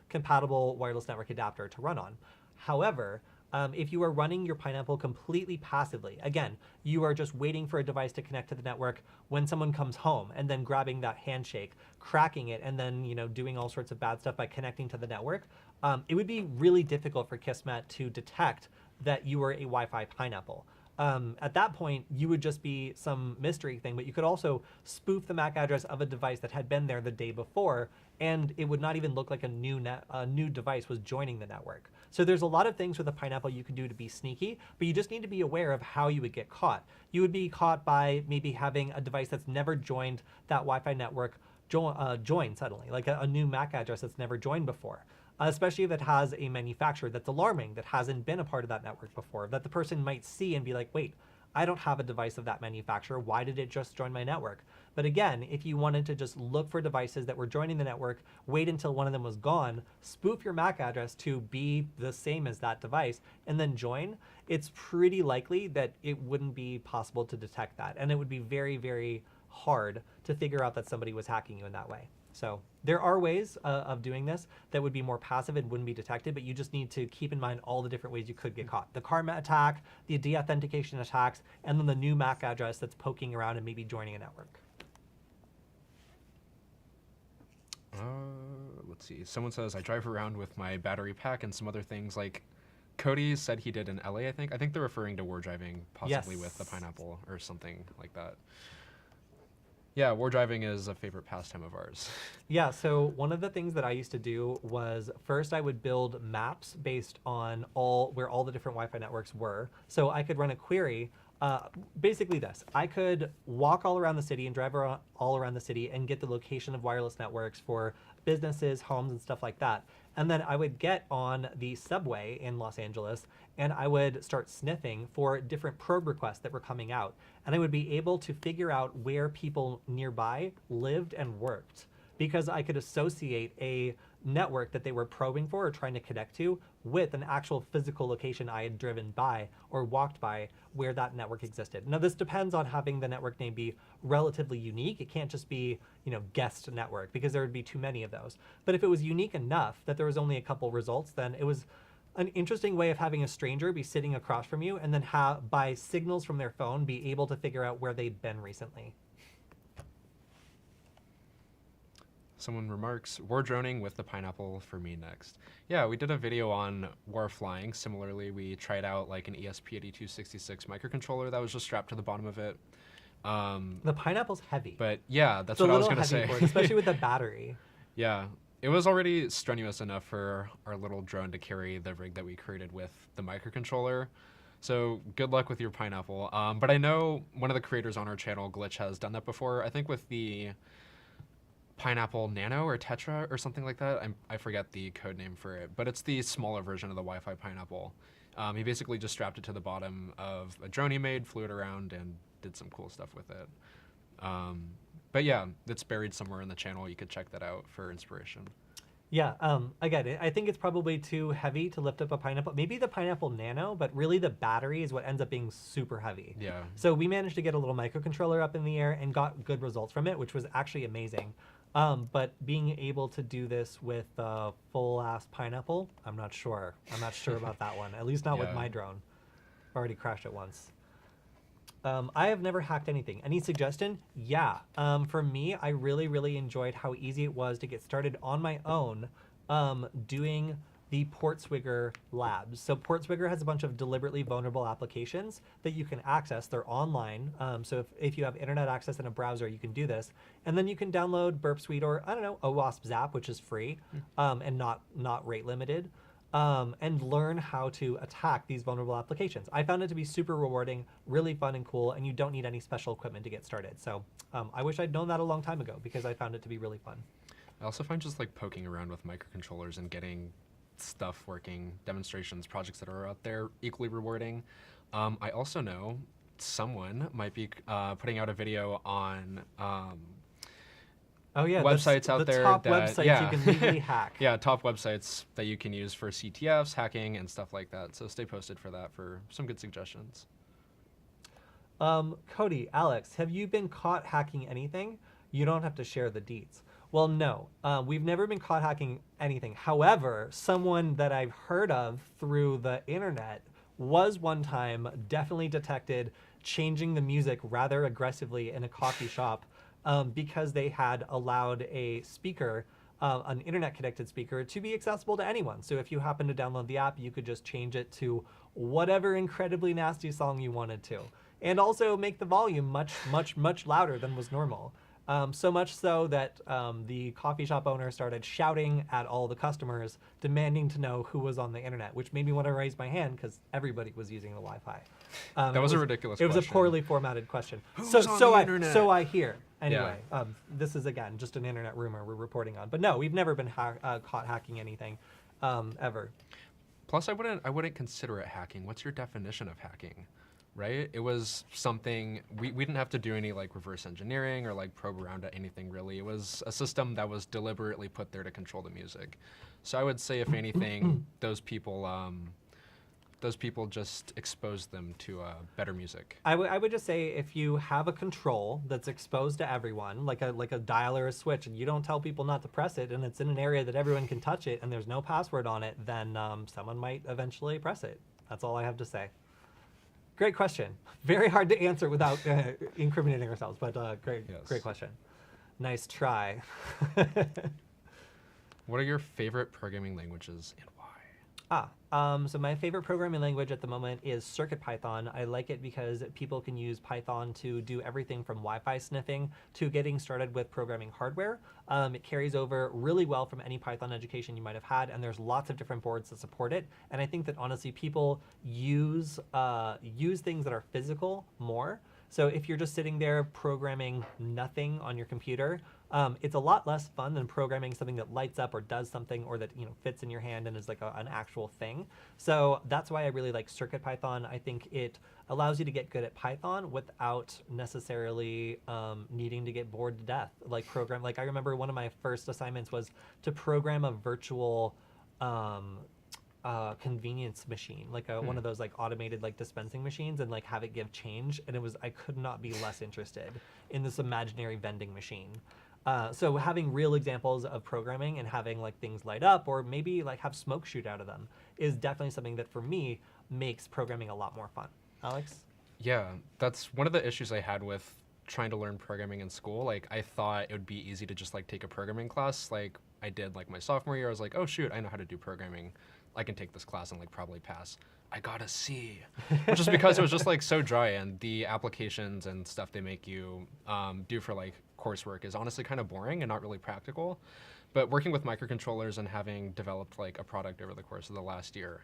compatible wireless network adapter to run on. However, if you are running your Pineapple completely passively, again, you are just waiting for a device to connect to the network when someone comes home, and then grabbing that handshake, cracking it, and then doing all sorts of bad stuff by connecting to the network, it would be really difficult for Kismet to detect that you are a Wi-Fi Pineapple. at that point, you would just be some mystery thing, but you could also spoof the MAC address of a device that had been there the day before, and it would not even look like a new device was joining the network. So there's a lot of things with a Pineapple you can do to be sneaky, but you just need to be aware of how you would get caught. You would be caught by maybe having a device that's never joined that Wi-Fi network join suddenly, like a new MAC address that's never joined before. Especially if it has a manufacturer that's alarming, that hasn't been a part of that network before, that the person might see and be like, wait, I don't have a device of that manufacturer. Why did it just join my network? But again, if you wanted to just look for devices that were joining the network, wait until one of them was gone, spoof your MAC address to be the same as that device, and then join, it's pretty likely that it wouldn't be possible to detect that. And it would be very, very hard to figure out that somebody was hacking you in that way. So there are ways of doing this that would be more passive and wouldn't be detected, but you just need to keep in mind all the different ways you could get caught. The karma attack, the deauthentication attacks, and then the new MAC address that's poking around and maybe joining a network. Let's see. Someone says, I drive around with my battery pack and some other things like Kody said he did in LA, I think. I think they're referring to war driving, possibly Yes. with the Pineapple or something like that. Yeah, war driving is a favorite pastime of ours. Yeah, so one of the things that I used to do was first I would build maps based on where all the different Wi-Fi networks were. So I could run a query, basically this. I could walk all around the city and drive all around the city and get the location of wireless networks for businesses, homes, and stuff like that. And then I would get on the subway in Los Angeles and I would start sniffing for different probe requests that were coming out. And I would be able to figure out where people nearby lived and worked, because I could associate a network that they were probing for or trying to connect to with an actual physical location I had driven by or walked by where that network existed. Now, this depends on having the network name be relatively unique. It can't just be, guest network, because there would be too many of those. But if it was unique enough that there was only a couple results, then it was an interesting way of having a stranger be sitting across from you and then by signals from their phone, be able to figure out where they'd been recently. Someone remarks, war droning with the Pineapple for me next. Yeah, we did a video on war flying. Similarly, we tried out like an ESP8266 microcontroller that was just strapped to the bottom of it. The Pineapple's heavy. But yeah, that's It's what I was a going to little say. heavy for it, especially with the battery. Yeah, it was already strenuous enough for our little drone to carry the rig that we created with the microcontroller. So good luck with your Pineapple. But I know one of the creators on our channel, Glitch, has done that before. I think with the Pineapple Nano or Tetra or something like that. I forget the code name for it, but it's the smaller version of the Wi-Fi Pineapple. He basically just strapped it to the bottom of a drone he made, flew it around, and did some cool stuff with it. But yeah, it's buried somewhere in the channel. You could check that out for inspiration. Yeah, again, I think it's probably too heavy to lift up a Pineapple. Maybe the Pineapple Nano, but really the battery is what ends up being super heavy. Yeah. So we managed to get a little microcontroller up in the air and got good results from it, which was actually amazing. But being able to do this with a full-ass Pineapple, I'm not sure. I'm not sure about that one, at least not with my drone. I've already crashed it once. I have never hacked anything. Any suggestion? Yeah. For me, I really, really enjoyed how easy it was to get started on my own doing the Portswigger labs. So Portswigger has a bunch of deliberately vulnerable applications that you can access. They're online. So if you have internet access in a browser, you can do this. And then you can download Burp Suite or, I don't know, OWASP Zap, which is free and not rate limited. And learn how to attack these vulnerable applications. I found it to be super rewarding, really fun and cool, and you don't need any special equipment to get started. So I wish I'd known that a long time ago, because I found it to be really fun. I also find just like poking around with microcontrollers and getting stuff working, demonstrations, projects that are out there, equally rewarding. I also know someone might be putting out a video on websites out there. The top that, websites you can legally hack. Yeah, top websites that you can use for CTFs, hacking, and stuff like that. So stay posted for that for some good suggestions. Kody, Alex, have you been caught hacking anything? You don't have to share the deets. Well, no, we've never been caught hacking anything. However, someone that I've heard of through the internet was one time definitely detected changing the music rather aggressively in a coffee shop because they had allowed a speaker an internet-connected speaker to be accessible to anyone. So if you happen to download the app, you could just change it to whatever incredibly nasty song you wanted to. And also make the volume much, much, much louder than was normal. So much so that the coffee shop owner started shouting at all the customers, demanding to know who was on the internet, which made me want to raise my hand because everybody was using the Wi-Fi. That was a ridiculous question. It was a poorly formatted question. Who's on the internet? So I hear. Anyway, this is, again, just an internet rumor we're reporting on. But no, we've never been caught hacking anything ever. Plus, I wouldn't consider it hacking. What's your definition of hacking? Right? It was something, we didn't have to do any like reverse engineering or like probe around at anything really. It was a system that was deliberately put there to control the music. So I would say if anything, those people just exposed them to better music. I would just say if you have a control that's exposed to everyone, like a dial or a switch, and you don't tell people not to press it, and it's in an area that everyone can touch it, and there's no password on it, then someone might eventually press it. That's all I have to say. Great question. Very hard to answer without incriminating ourselves, but great question. Nice try. What are your favorite programming languages and why? So my favorite programming language at the moment is CircuitPython. I like it because people can use Python to do everything from Wi-Fi sniffing to getting started with programming hardware. It carries over really well from any Python education you might have had, and there's lots of different boards that support it. And I think that honestly, people use things that are physical more. So if you're just sitting there programming nothing on your computer, it's a lot less fun than programming something that lights up or does something or that fits in your hand and is like an actual thing. So that's why I really like CircuitPython. I think it allows you to get good at Python without necessarily needing to get bored to death. Like I remember one of my first assignments was to program a virtual convenience machine, like one of those like automated like dispensing machines, and like have it give change. And I could not be less interested in this imaginary vending machine. So having real examples of programming and having like things light up or maybe like have smoke shoot out of them is definitely something that for me makes programming a lot more fun. Alex? Yeah, that's one of the issues I had with trying to learn programming in school. Like I thought it would be easy to just like take a programming class like I did like my sophomore year. I was like, oh shoot, I know how to do programming. I can take this class and like probably pass. I got a C, which is because it was just like so dry, and the applications and stuff they make you do for like coursework is honestly kind of boring and not really practical. But working with microcontrollers and having developed like a product over the course of the last year,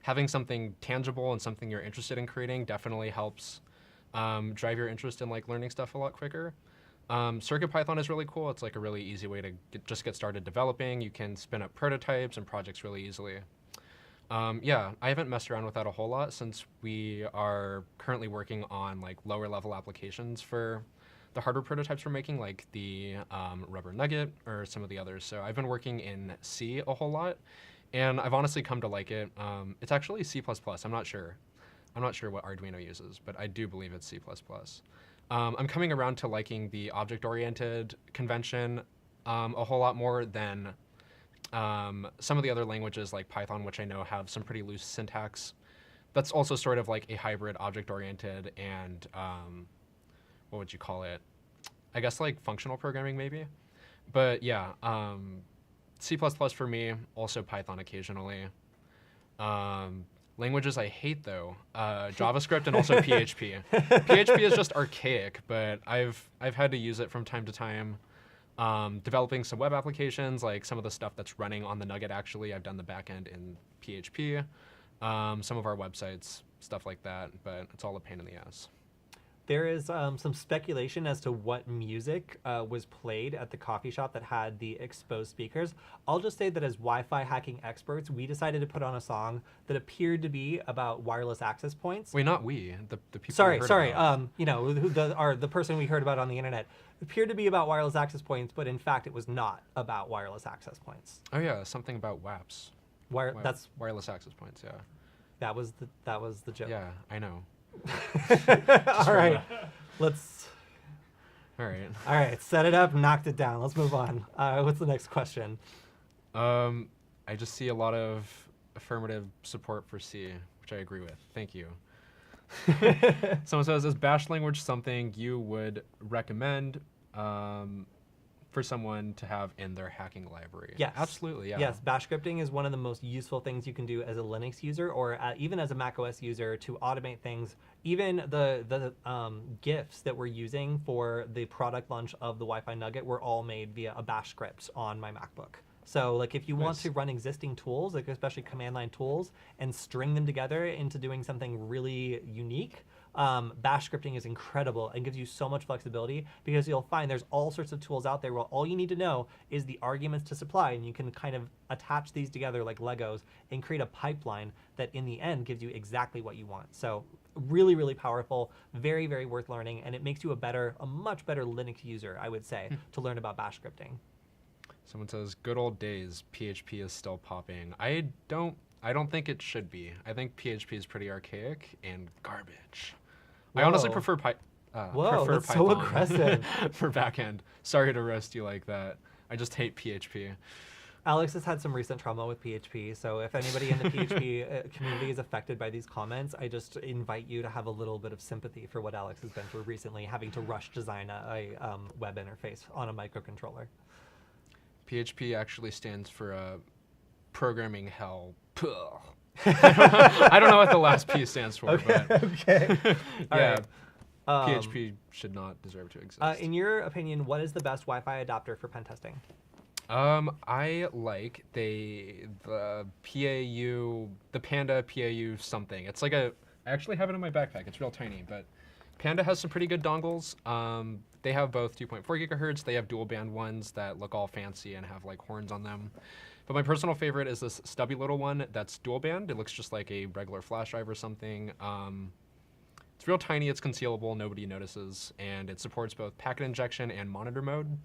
having something tangible and something you're interested in creating definitely helps drive your interest in like learning stuff a lot quicker. CircuitPython is really cool. It's like a really easy way to just get started developing. You can spin up prototypes and projects really easily. Yeah, I haven't messed around with that a whole lot since we are currently working on like lower level applications for the hardware prototypes we're making, like the Rubber Nugget or some of the others. So I've been working in C a whole lot, and I've honestly come to like it. It's actually C++. I'm not sure what Arduino uses, but I do believe it's C++. I'm coming around to liking the object-oriented convention a whole lot more than some of the other languages like Python, which I know have some pretty loose syntax. That's also sort of like a hybrid object-oriented and what would you call it? I guess like functional programming maybe. But yeah, C++ for me, also Python occasionally. Languages I hate though, JavaScript and also PHP. PHP is just archaic, but I've had to use it from time to time. Developing some web applications, like some of the stuff that's running on the Nugget actually, I've done the backend in PHP. Some of our websites, stuff like that, but it's all a pain in the ass. There is some speculation as to what music was played at the coffee shop that had the exposed speakers. I'll just say that as Wi-Fi hacking experts, we decided to put on a song that appeared to be about wireless access points. Wait, not we. The people. Sorry. About. The person we heard about on the internet appeared to be about wireless access points, but in fact, it was not about wireless access points. Oh yeah, something about WAPs. That's wireless access points. Yeah. That was the joke. Yeah, I know. All right, let's. All right. Set it up. Knocked it down. Let's move on. What's the next question? I just see a lot of affirmative support for C, which I agree with. Thank you. Someone says, is Bash language something you would recommend? for someone to have in their hacking library. Yes. Absolutely, yeah. Yes, bash scripting is one of the most useful things you can do as a Linux user or even as a macOS user to automate things. Even the GIFs that we're using for the product launch of the Wi-Fi Nugget were all made via a bash script on my MacBook. So like if you want Nice. to run existing tools, like especially command line tools, and string them together into doing something really unique, bash scripting is incredible and gives you so much flexibility because you'll find there's all sorts of tools out there where all you need to know is the arguments to supply, and you can kind of attach these together like Legos and create a pipeline that in the end gives you exactly what you want. So really, really powerful, very, very worth learning, and it makes you a much better Linux user, I would say, to learn about bash scripting. Someone says, good old days, PHP is still popping. I don't think it should be. I think PHP is pretty archaic and garbage. I honestly Whoa. prefer Whoa, prefer that's so Python aggressive. for backend. Sorry to roast you like that. I just hate PHP. Alex has had some recent trauma with PHP, so if anybody in the PHP community is affected by these comments, I just invite you to have a little bit of sympathy for what Alex has been through recently, having to rush design a web interface on a microcontroller. PHP actually stands for programming hell. I don't know what the last P stands for, but Okay. yeah, All right. PHP should not deserve to exist. In your opinion, what is the best Wi-Fi adapter for pen testing? I like the PAU, the Panda PAU something. It's like I actually have it in my backpack. It's real tiny, but Panda has some pretty good dongles. They have both 2.4 gigahertz. They have dual band ones that look all fancy and have like horns on them. But my personal favorite is this stubby little one that's dual band. It looks just like a regular flash drive or something. It's real tiny, it's concealable, nobody notices, and it supports both packet injection and monitor mode.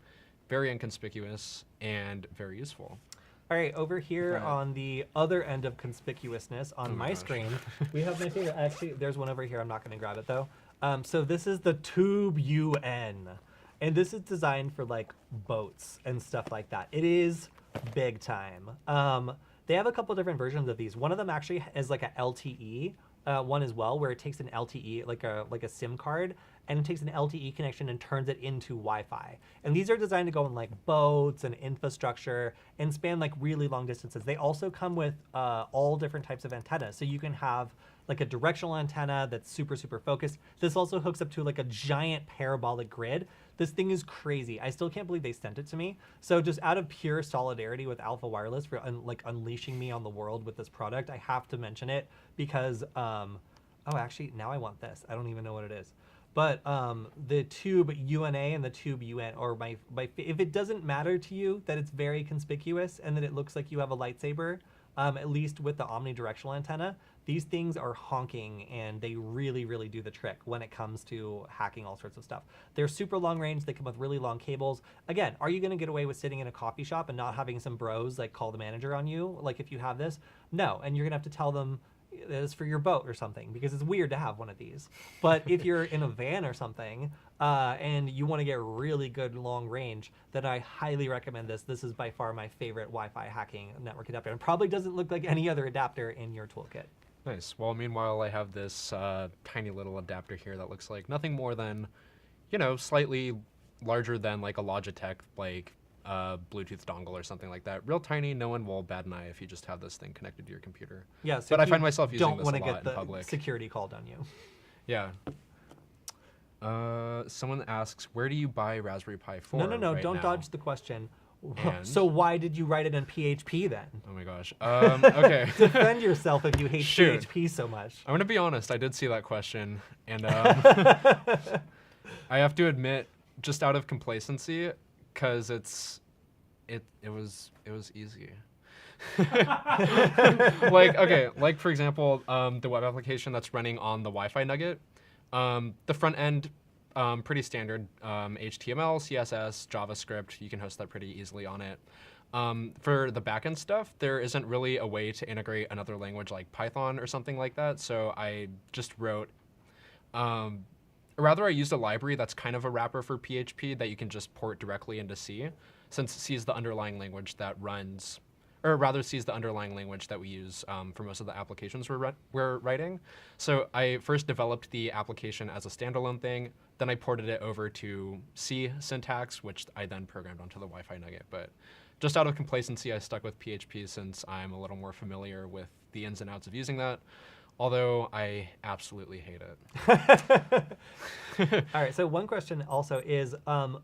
Very inconspicuous and very useful. All right, over here Right. on the other end of conspicuousness on Oh my my gosh. screen, we have my favorite. Actually, there's one over here. I'm not going to grab it though. So this is the Tube UN, and this is designed for like boats and stuff like that. It is big time. They have a couple different versions of these. One of them actually is like a LTE one as well, where it takes an LTE, like a SIM card, and it takes an LTE connection and turns it into Wi-Fi. And these are designed to go in like boats and infrastructure and span like really long distances. They also come with all different types of antennas. So you can have like a directional antenna that's super, super focused. This also hooks up to like a giant parabolic grid. This thing is crazy. I still can't believe they sent it to me. So just out of pure solidarity with Alpha Wireless for like unleashing me on the world with this product, I have to mention it because, oh, actually now I want this. I don't even know what it is. But the Tube UNA and the Tube UN, or if it doesn't matter to you that it's very conspicuous and that it looks like you have a lightsaber, at least with the omnidirectional antenna, these things are honking and they really, really do the trick when it comes to hacking all sorts of stuff. They're super long range. They come with really long cables. Again, are you going to get away with sitting in a coffee shop and not having some bros like call the manager on you? Like if you have this? No. And you're going to have to tell them it's for your boat or something because it's weird to have one of these. But if you're in a van or something and you want to get really good long range, then I highly recommend this. This is by far my favorite Wi-Fi hacking network adapter, and probably doesn't look like any other adapter in your toolkit. Nice. Well, meanwhile, I have this tiny little adapter here that looks like nothing more than, you know, slightly larger than like a Logitech, like Bluetooth dongle or something like that. Real tiny. No one will bat an eye if you just have this thing connected to your computer. Yeah, so but I if find you myself using don't this want a to lot get in the public. security called on you. Yeah. Someone asks, where do you buy Raspberry Pi 4? No, right don't now? dodge the question. And? So why did you write it in PHP then? Oh my gosh. Okay. Defend yourself if you hate Shoot. PHP so much. I'm gonna be honest. I did see that question, and I have to admit, just out of complacency, because it was easy. like for example, the web application that's running on the Wi-Fi Nugget, the front end, pretty standard, HTML, CSS, JavaScript. You can host that pretty easily on it. For the backend stuff, there isn't really a way to integrate another language like Python or something like that. So I just wrote, rather I used a library that's kind of a wrapper for PHP that you can just port directly into C, since C is the underlying language that runs or rather sees the underlying language that we use for most of the applications we're writing. So I first developed the application as a standalone thing, then I ported it over to C syntax, which I then programmed onto the Wi-Fi Nugget. But just out of complacency, I stuck with PHP since I'm a little more familiar with the ins and outs of using that, although I absolutely hate it. All right, so one question also is,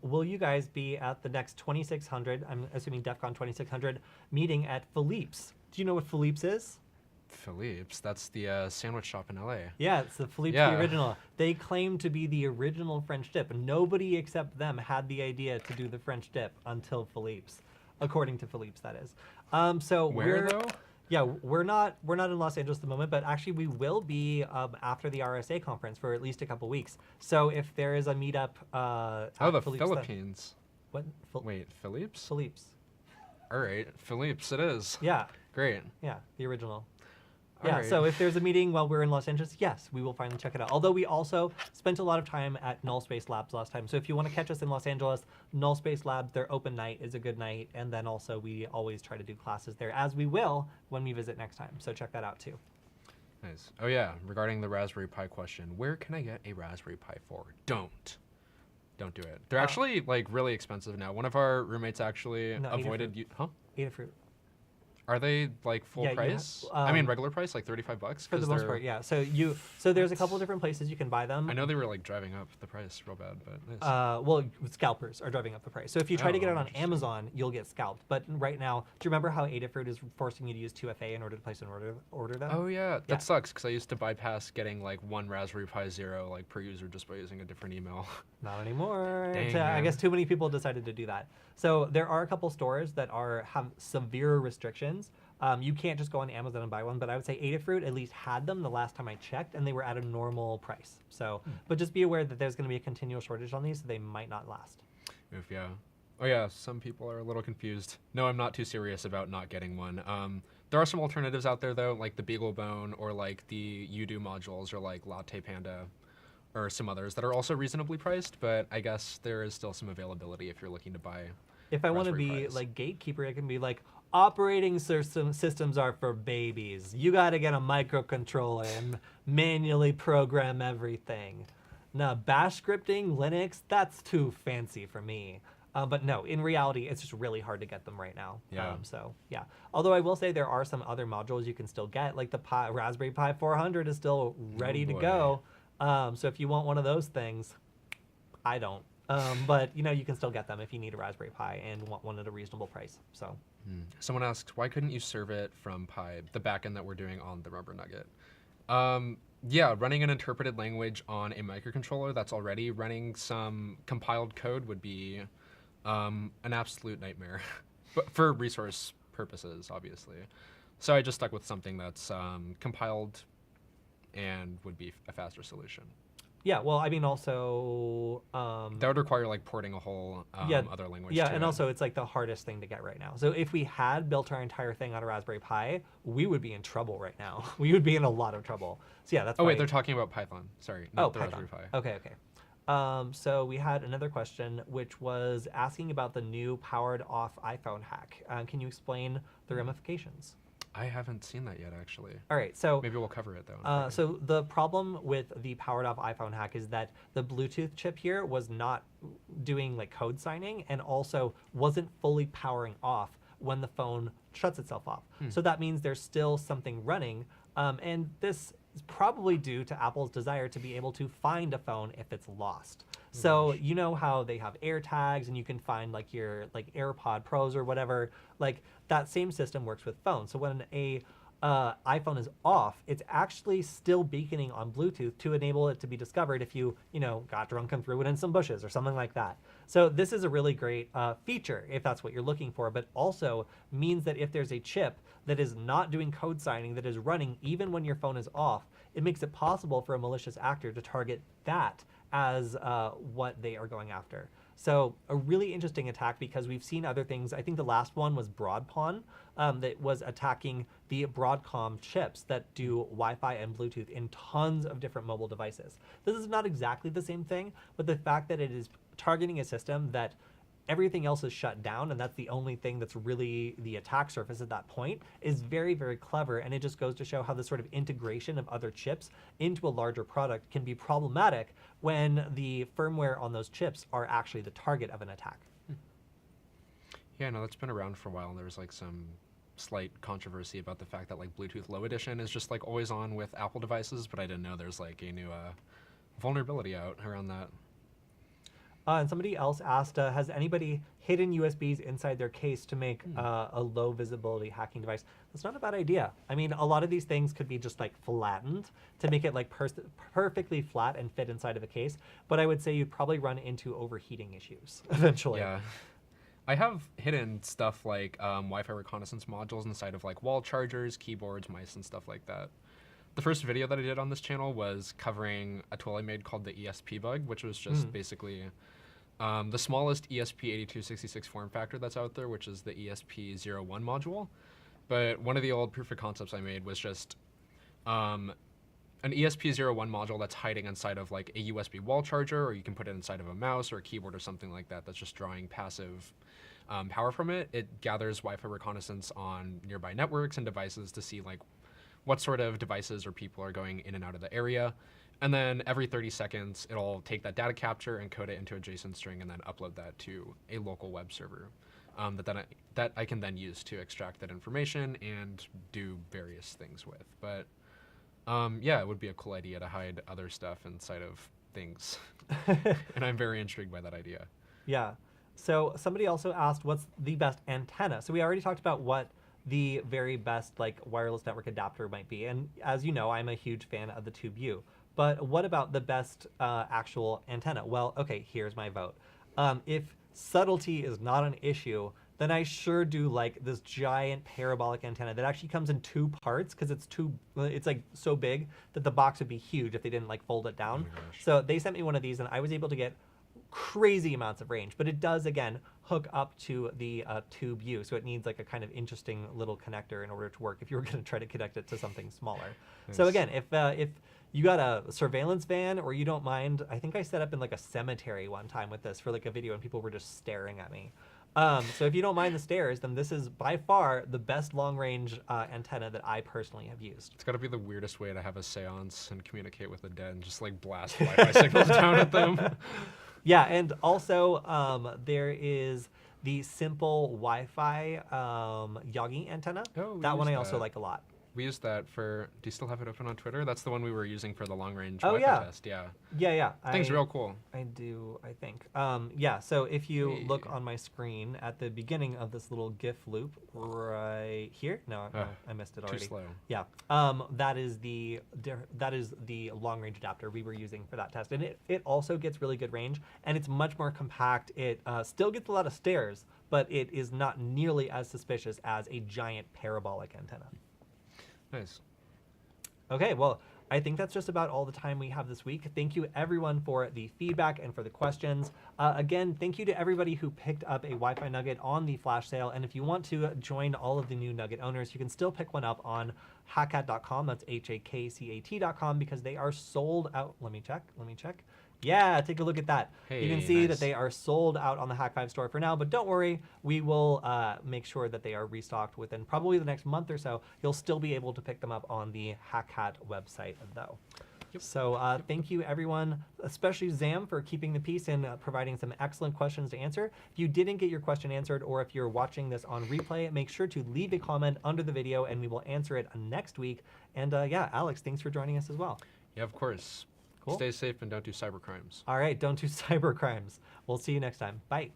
will you guys be at the next 2600, I'm assuming DEF CON 2600, meeting at Philippe's? Do you know what Philippe's is? Philippe's, that's the sandwich shop in LA. Yeah, it's the Philippe's, Yeah. the original. They claim to be the original French dip. Nobody except them had the idea to do the French dip until Philippe's, according to Philippe's, that is. So Where though? Yeah, we're not in Los Angeles at the moment, but actually we will be after the RSA conference for at least a couple weeks. So if there is a meetup, at The Philippe's, Philippines. What? Wait, Philippe's? Philippe's. All right, Philippe's it is. Yeah, Great. yeah, the original. All Yeah, right. so if there's a meeting while we're in Los Angeles, yes, we will finally check it out. Although we also spent a lot of time at Null Space Labs last time. So if you want to catch us in Los Angeles, Null Space Labs, their open night is a good night. And then also we always try to do classes there, as we will when we visit next time. So check that out too. Nice. Oh yeah, regarding the Raspberry Pi question, where can I get a Raspberry Pi 4? Don't do it. They're actually like really expensive now. One of our roommates actually No, avoided. Huh? Adafruit. Are they like full Yeah, you price? have- I mean regular price, like $35. For the 'Cause most they're- part, yeah. So there's a couple of different places you can buy them. I know they were like driving up the price real bad, but nice. Well, scalpers are driving up the price. So if you try to get Oh, it on interesting. Amazon, you'll get scalped. But right now, do you remember how Adafruit is forcing you to use 2FA in order to place an order them? Oh yeah, that Yeah. sucks because I used to bypass getting like one Raspberry Pi Zero like per user just by using a different email. Not anymore. Dang, I man. guess too many people decided to do that. So there are a couple stores that have severe restrictions. You can't just go on Amazon and buy one, but I would say Adafruit at least had them the last time I checked, and they were at a normal price. So, but just be aware that there's going to be a continual shortage on these, so they might not last. Oof, yeah. Oh yeah, some people are a little confused. No, I'm not too serious about not getting one. There are some alternatives out there though, like the BeagleBone or like the Udo modules or like Latte Panda or some others that are also reasonably priced, but I guess there is still some availability if you're looking to buy. If I want to Raspberry be Pis. like gatekeeper, I can be like, operating systems are for babies. You got to get a microcontroller and manually program everything. Now, bash scripting, Linux, that's too fancy for me. But no, in reality, it's just really hard to get them right now. Yeah. So, yeah. Although I will say there are some other modules you can still get, like the Raspberry Pi 400 is still ready to boy. go. So if you want one of those things, I don't. But, you can still get them if you need a Raspberry Pi and want one at a reasonable price. So. Someone asked, why couldn't you serve it from Pi, the backend that we're doing on the Rubber Nugget? Yeah, running an interpreted language on a microcontroller that's already running some compiled code would be an absolute nightmare, but for resource purposes, obviously. So I just stuck with something that's compiled and would be a faster solution. Yeah, well, I mean, also... That would require like porting a whole other language. Yeah, to and it. also it's like the hardest thing to get right now. So if we had built our entire thing on a Raspberry Pi, we would be in trouble right now. We would be in a lot of trouble. So yeah, that's Oh why... wait, they're talking about Python. Sorry, not the Python. Raspberry Pi. Okay. So we had another question, which was asking about the new powered off iPhone hack. Can you explain the ramifications? I haven't seen that yet, actually. All right, so... Maybe we'll cover it though. So the problem with the powered off iPhone hack is that the Bluetooth chip here was not doing like code signing and also wasn't fully powering off when the phone shuts itself off. So that means there's still something running, and this is probably due to Apple's desire to be able to find a phone if it's lost. So you know how they have AirTags and you can find like your like AirPod Pros or whatever, like that same system works with phones. So when a iPhone is off, it's actually still beaconing on Bluetooth to enable it to be discovered if you got drunk and threw it in some bushes or something like that. So this is a really great feature if that's what you're looking for, but also means that if there's a chip that is not doing code signing that is running even when your phone is off, it makes it possible for a malicious actor to target that as what they are going after. So a really interesting attack because we've seen other things. I think the last one was Broadpawn that was attacking the Broadcom chips that do Wi-Fi and Bluetooth in tons of different mobile devices. This is not exactly the same thing, but the fact that it is targeting a system that everything else is shut down, and that's the only thing that's really the attack surface at that point, is very, very clever. And it just goes to show how this sort of integration of other chips into a larger product can be problematic when the firmware on those chips are actually the target of an attack. Yeah, no, that's been around for a while. There's like some slight controversy about the fact that like Bluetooth Low Edition is just like always on with Apple devices, but I didn't know there's like a new vulnerability out around that. And somebody else asked, has anybody hidden USBs inside their case to make a low visibility hacking device? That's not a bad idea. I mean, a lot of these things could be just like flattened to make it like perfectly flat and fit inside of a case. But I would say you'd probably run into overheating issues eventually. Yeah. I have hidden stuff like Wi-Fi reconnaissance modules inside of like wall chargers, keyboards, mice, and stuff like that. The first video that I did on this channel was covering a tool I made called the ESP bug, which was just basically the smallest ESP8266 form factor that's out there, which is the ESP01 module. But one of the old proof of concepts I made was just an ESP01 module that's hiding inside of like a USB wall charger, or you can put it inside of a mouse or a keyboard or something like that that's just drawing passive power from it. It gathers Wi-Fi reconnaissance on nearby networks and devices to see like what sort of devices or people are going in and out of the area. And then every 30 seconds, it'll take that data capture and code it into a JSON string and then upload that to a local web server that I can then use to extract that information and do various things with. But yeah, it would be a cool idea to hide other stuff inside of things. And I'm very intrigued by that idea. Yeah. So somebody also asked, what's the best antenna? So we already talked about what the very best like wireless network adapter might be. And as you know, I'm a huge fan of the TubeU. But what about the best actual antenna? Well, okay, here's my vote. If subtlety is not an issue, then I sure do like this giant parabolic antenna that actually comes in two parts because it's like so big that the box would be huge if they didn't like fold it down. Oh my gosh. So they sent me one of these and I was able to get crazy amounts of range, but it does again hook up to the TubeU, so it needs like a kind of interesting little connector in order to work if you were going to try to connect it to something smaller. Nice. So again, if you got a surveillance van or you don't mind, I think I set up in like a cemetery one time with this for like a video and people were just staring at me. So if you don't mind the stares, then this is by far the best long-range antenna that I personally have used. It's got to be the weirdest way to have a seance and communicate with the dead and just like blast Wi-Fi signals down at them. Yeah, and also there is the simple Wi-Fi Yagi antenna. Oh, we that one I used also that. like a lot. We used that for, do you still have it open on Twitter? That's the one we were using for the long-range Oh, Wi-Fi yeah. test, yeah. Yeah. Thing's real cool. I do, I think. Yeah, so if you look on my screen at the beginning of this little GIF loop right here. No, I missed it already. Too slow. Yeah, that is the long-range adapter we were using for that test. And it also gets really good range, and it's much more compact. It still gets a lot of stares, but it is not nearly as suspicious as a giant parabolic antenna. Nice. Okay, well, I think that's just about all the time we have this week. Thank you, everyone, for the feedback and for the questions. Again, thank you to everybody who picked up a Wi-Fi Nugget on the flash sale. And if you want to join all of the new Nugget owners, you can still pick one up on hackcat.com. That's HAKCAT.com, because they are sold out. Let me check. Yeah, take a look at that. Hey, you can see nice. that they are sold out on the Hack5 store for now, but don't worry, we will make sure that they are restocked within probably the next month or so. You'll still be able to pick them up on the HackHat website, though. Yep. So thank you, everyone, especially Zam, for keeping the peace and providing some excellent questions to answer. If you didn't get your question answered, or if you're watching this on replay, make sure to leave a comment under the video, and we will answer it next week. And yeah, Alex, thanks for joining us as well. Yeah, of course. Cool. Stay safe and don't do cyber crimes. All right, don't do cyber crimes. We'll see you next time. Bye.